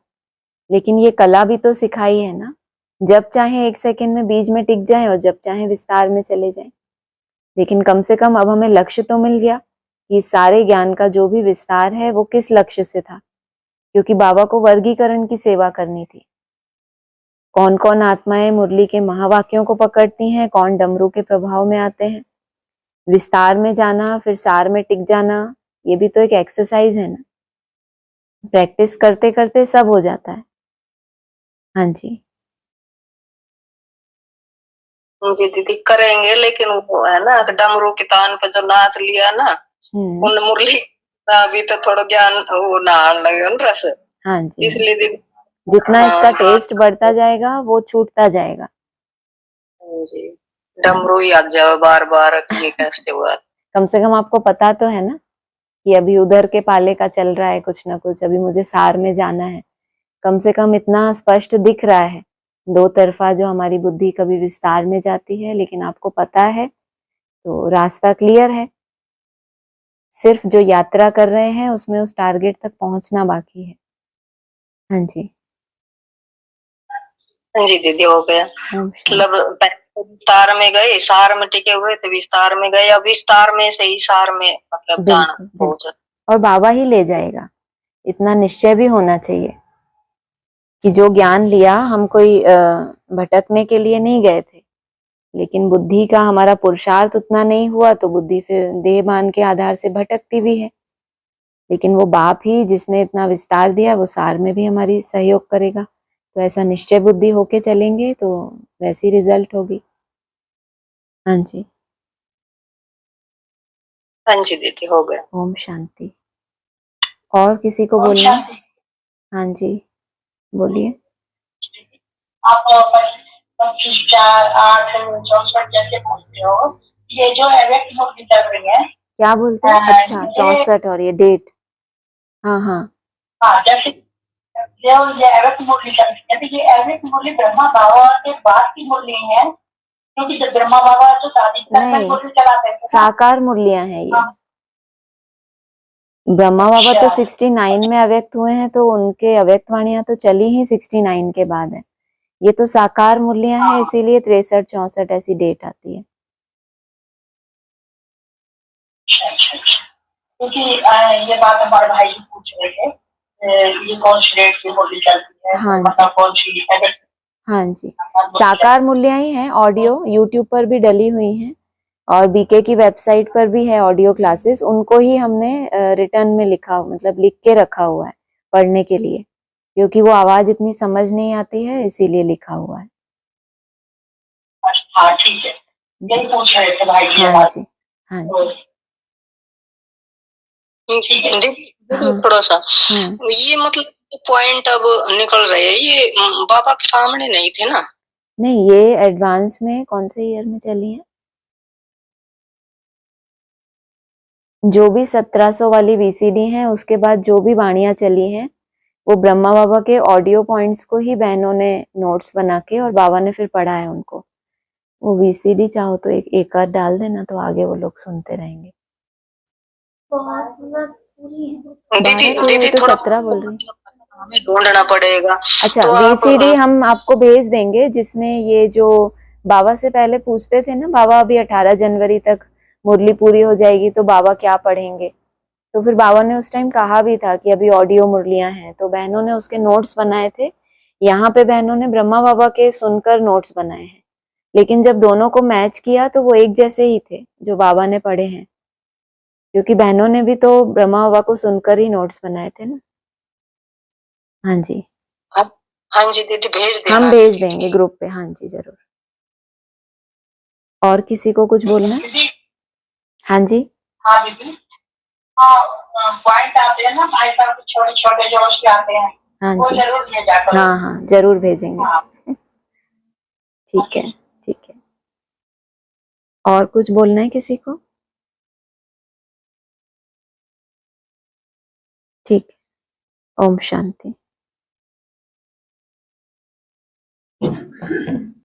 लेकिन ये कला भी तो सिखाई है ना, जब चाहे एक सेकंड में बीज में टिक जाए और जब चाहे विस्तार में चले जाए। लेकिन कम से कम अब हमें लक्ष्य तो मिल गया कि सारे ज्ञान का जो भी विस्तार है वो किस लक्ष्य से था, क्योंकि बाबा को वर्गीकरण की सेवा करनी थी। कौन कौन आत्माएं मुरली के महावाक्यों को पकड़ती हैं, कौन डमरू के प्रभाव में आते हैं। विस्तार में जाना फिर सार में टिक जाना, ये भी तो एक एक्सरसाइज है ना, प्रैक्टिस करते करते सब हो जाता है। हाँ जी। जी दीदी करेंगे, लेकिन वो है ना डमरू के तान पे जो नाच लिया ना, उन मुरली का भी तो थोड़ा ज्ञान वो ना लगे ना रस। हाँ जी। इसलिए दीदी जितना इसका बात टेस्ट बढ़ता जाएगा वो छूटता जाएगा। जी हाँ डमरू जी। याद जाओ बार बार कि ये कैसे हुआ। कम से कम आपको पता तो है ना कि अभी उधर के पाले का चल रहा है कुछ ना कुछ, अभी मुझे सार में जाना है। कम से कम इतना स्पष्ट दिख रहा है, दो तरफा जो हमारी बुद्धि कभी विस्तार में जाती है, लेकिन आपको पता है तो रास्ता क्लियर है। सिर्फ जो यात्रा कर रहे हैं उसमें उस टारगेट तक पहुंचना बाकी है। हाँ जी। जी दीदी हो गया। ओम शांति। मतलब पहले विस्तार में गए, सार में टिके हुए थे, विस्तार में गए, अब विस्तार में से ही सार में मतलब जान बिल्कुल बिल्कुल, पहुंचा। और बाबा ही ले जाएगा, इतना निश्चय भी होना चाहिए कि जो ज्ञान लिया हम कोई भटकने के लिए नहीं गए थे। लेकिन बुद्धि का हमारा पुरुषार्थ उतना नहीं हुआ तो बुद्धि फिर देहभान के आधार से भटकती भी है। लेकिन वो बाप ही जिसने इतना विस्तार दिया वो सार में भी हमारी सहयोग करेगा। तो ऐसा निश्चय बुद्धि होके चलेंगे तो वैसी रिजल्ट होगी। हाँ जी। हाँ जी दीदी हो गया। ओम शांति। और किसी को ओम बोलना है? शांति। हाँ जी बोलिए। आप 25, 4, 8, 64 जैसे बोलते हो, ये जो अव्यक्त मूर्ति चल रही है, क्या बोलते हैं? अच्छा ये 64 और ये डेट। हाँ हाँ हाँ जैसे जो ये अव्यक्त मूर्ति चल रही है, तो ये अव्यक्त मूर्ति ब्रह्मा बाबा के बाद की मूर्ति है, क्योंकि जब ब्रह्मा बाबा तो दादी तक में नहीं, मूर्ति चलाते थे ना। साकार मुरलियां हैं ये। हाँ। ब्रह्मा बाबा तो अच्छा। 69 में अव्यक्त हुए हैं, तो उनके अव्यक्त वाणियां तो चली ही 69 के बाद है। ये तो साकार मुरलियां हैं, इसीलिए 63 64 ऐसी डेट आती है। अच्छा। क्योंकि ये बात हमारे भाई जी पूछ रहे थे, ये कौन सी डेट की मूर्ति चलती है, हाँ मतलब जी कौन सी अव्यक्त हाँ जी, मूर्ति साकार मूल्य ही हैं। ऑडियो यूट्यूब पर भी डली हुई हैं और बीके की वेबसाइट पर भी है ऑडियो क्लासेस। उनको ही हमने रिटर्न में लिखा, मतलब लिख के रखा हुआ है पढ़ने के लिए, क्योंकि वो आवाज इतनी समझ नहीं आती है, इसीलिए लिखा हुआ है। हाँ ठीक है, यही पूछ रहे थे भाई जी। हाँ जी हाँ जी दीदी हाँ थोड़ा सा हाँ। ये मतलब पॉइंट अब निकल रहे हैं, ये बाबा के सामने नहीं थे ना? नहीं, ये एडवांस में कौन से ईयर में चली है? जो भी 1700 वाली वीसीडी है, उसके बाद जो भी वाणियां चली हैं, वो ब्रह्मा बाबा के ऑडियो पॉइंट्स को ही बहनों ने नोट्स बना के और बाबा ने फिर पढ़ा है उनको। वो वीसीडी चाहो तो एक आध डाल देना, तो आगे वो लोग सुनते रहेंगे। दीदी 12 तो दीदी ये तो थोड़ा 17 बोल रही। हमें ढूंढना पड़ेगा। अच्छा, तो आप वीसीडी हम आपको भेज देंगे, जिसमें ये जो बाबा से पहले पूछते थे ना, बाबा अभी 18 जनवरी तक मुरली पूरी हो जाएगी तो बाबा क्या पढ़ेंगे, तो फिर बाबा ने उस टाइम कहा भी था कि अभी ऑडियो मुरलियां हैं, तो बहनों ने उसके नोट्स बनाए थे। यहाँ पे बहनों ने ब्रह्मा बाबा के सुनकर नोट्स बनाए हैं, लेकिन जब दोनों को मैच किया तो वो एक जैसे ही थे जो बाबा ने पढ़े हैं, क्योंकि बहनों ने भी तो ब्रह्मा बाबा को सुनकर ही नोट्स बनाए थे ना। हाँ जी आप हाँ जी दीदी भेज देना। हम भेज देंगे ग्रुप पे। हाँ जी जरूर। और किसी को कुछ बोलना है? दीदी। हाँ जी हाँ दीदी। हाँ, पॉइंट आते हैं ना भाई साहब, छोटे छोटे जो उसके आते हैं, हाँ वो जी जरूर भेजा करो। हाँ हाँ जरूर भेजेंगे। हाँ। ठीक है ठीक है। और कुछ बोलना है किसी को? ठीक है। ओम शांति।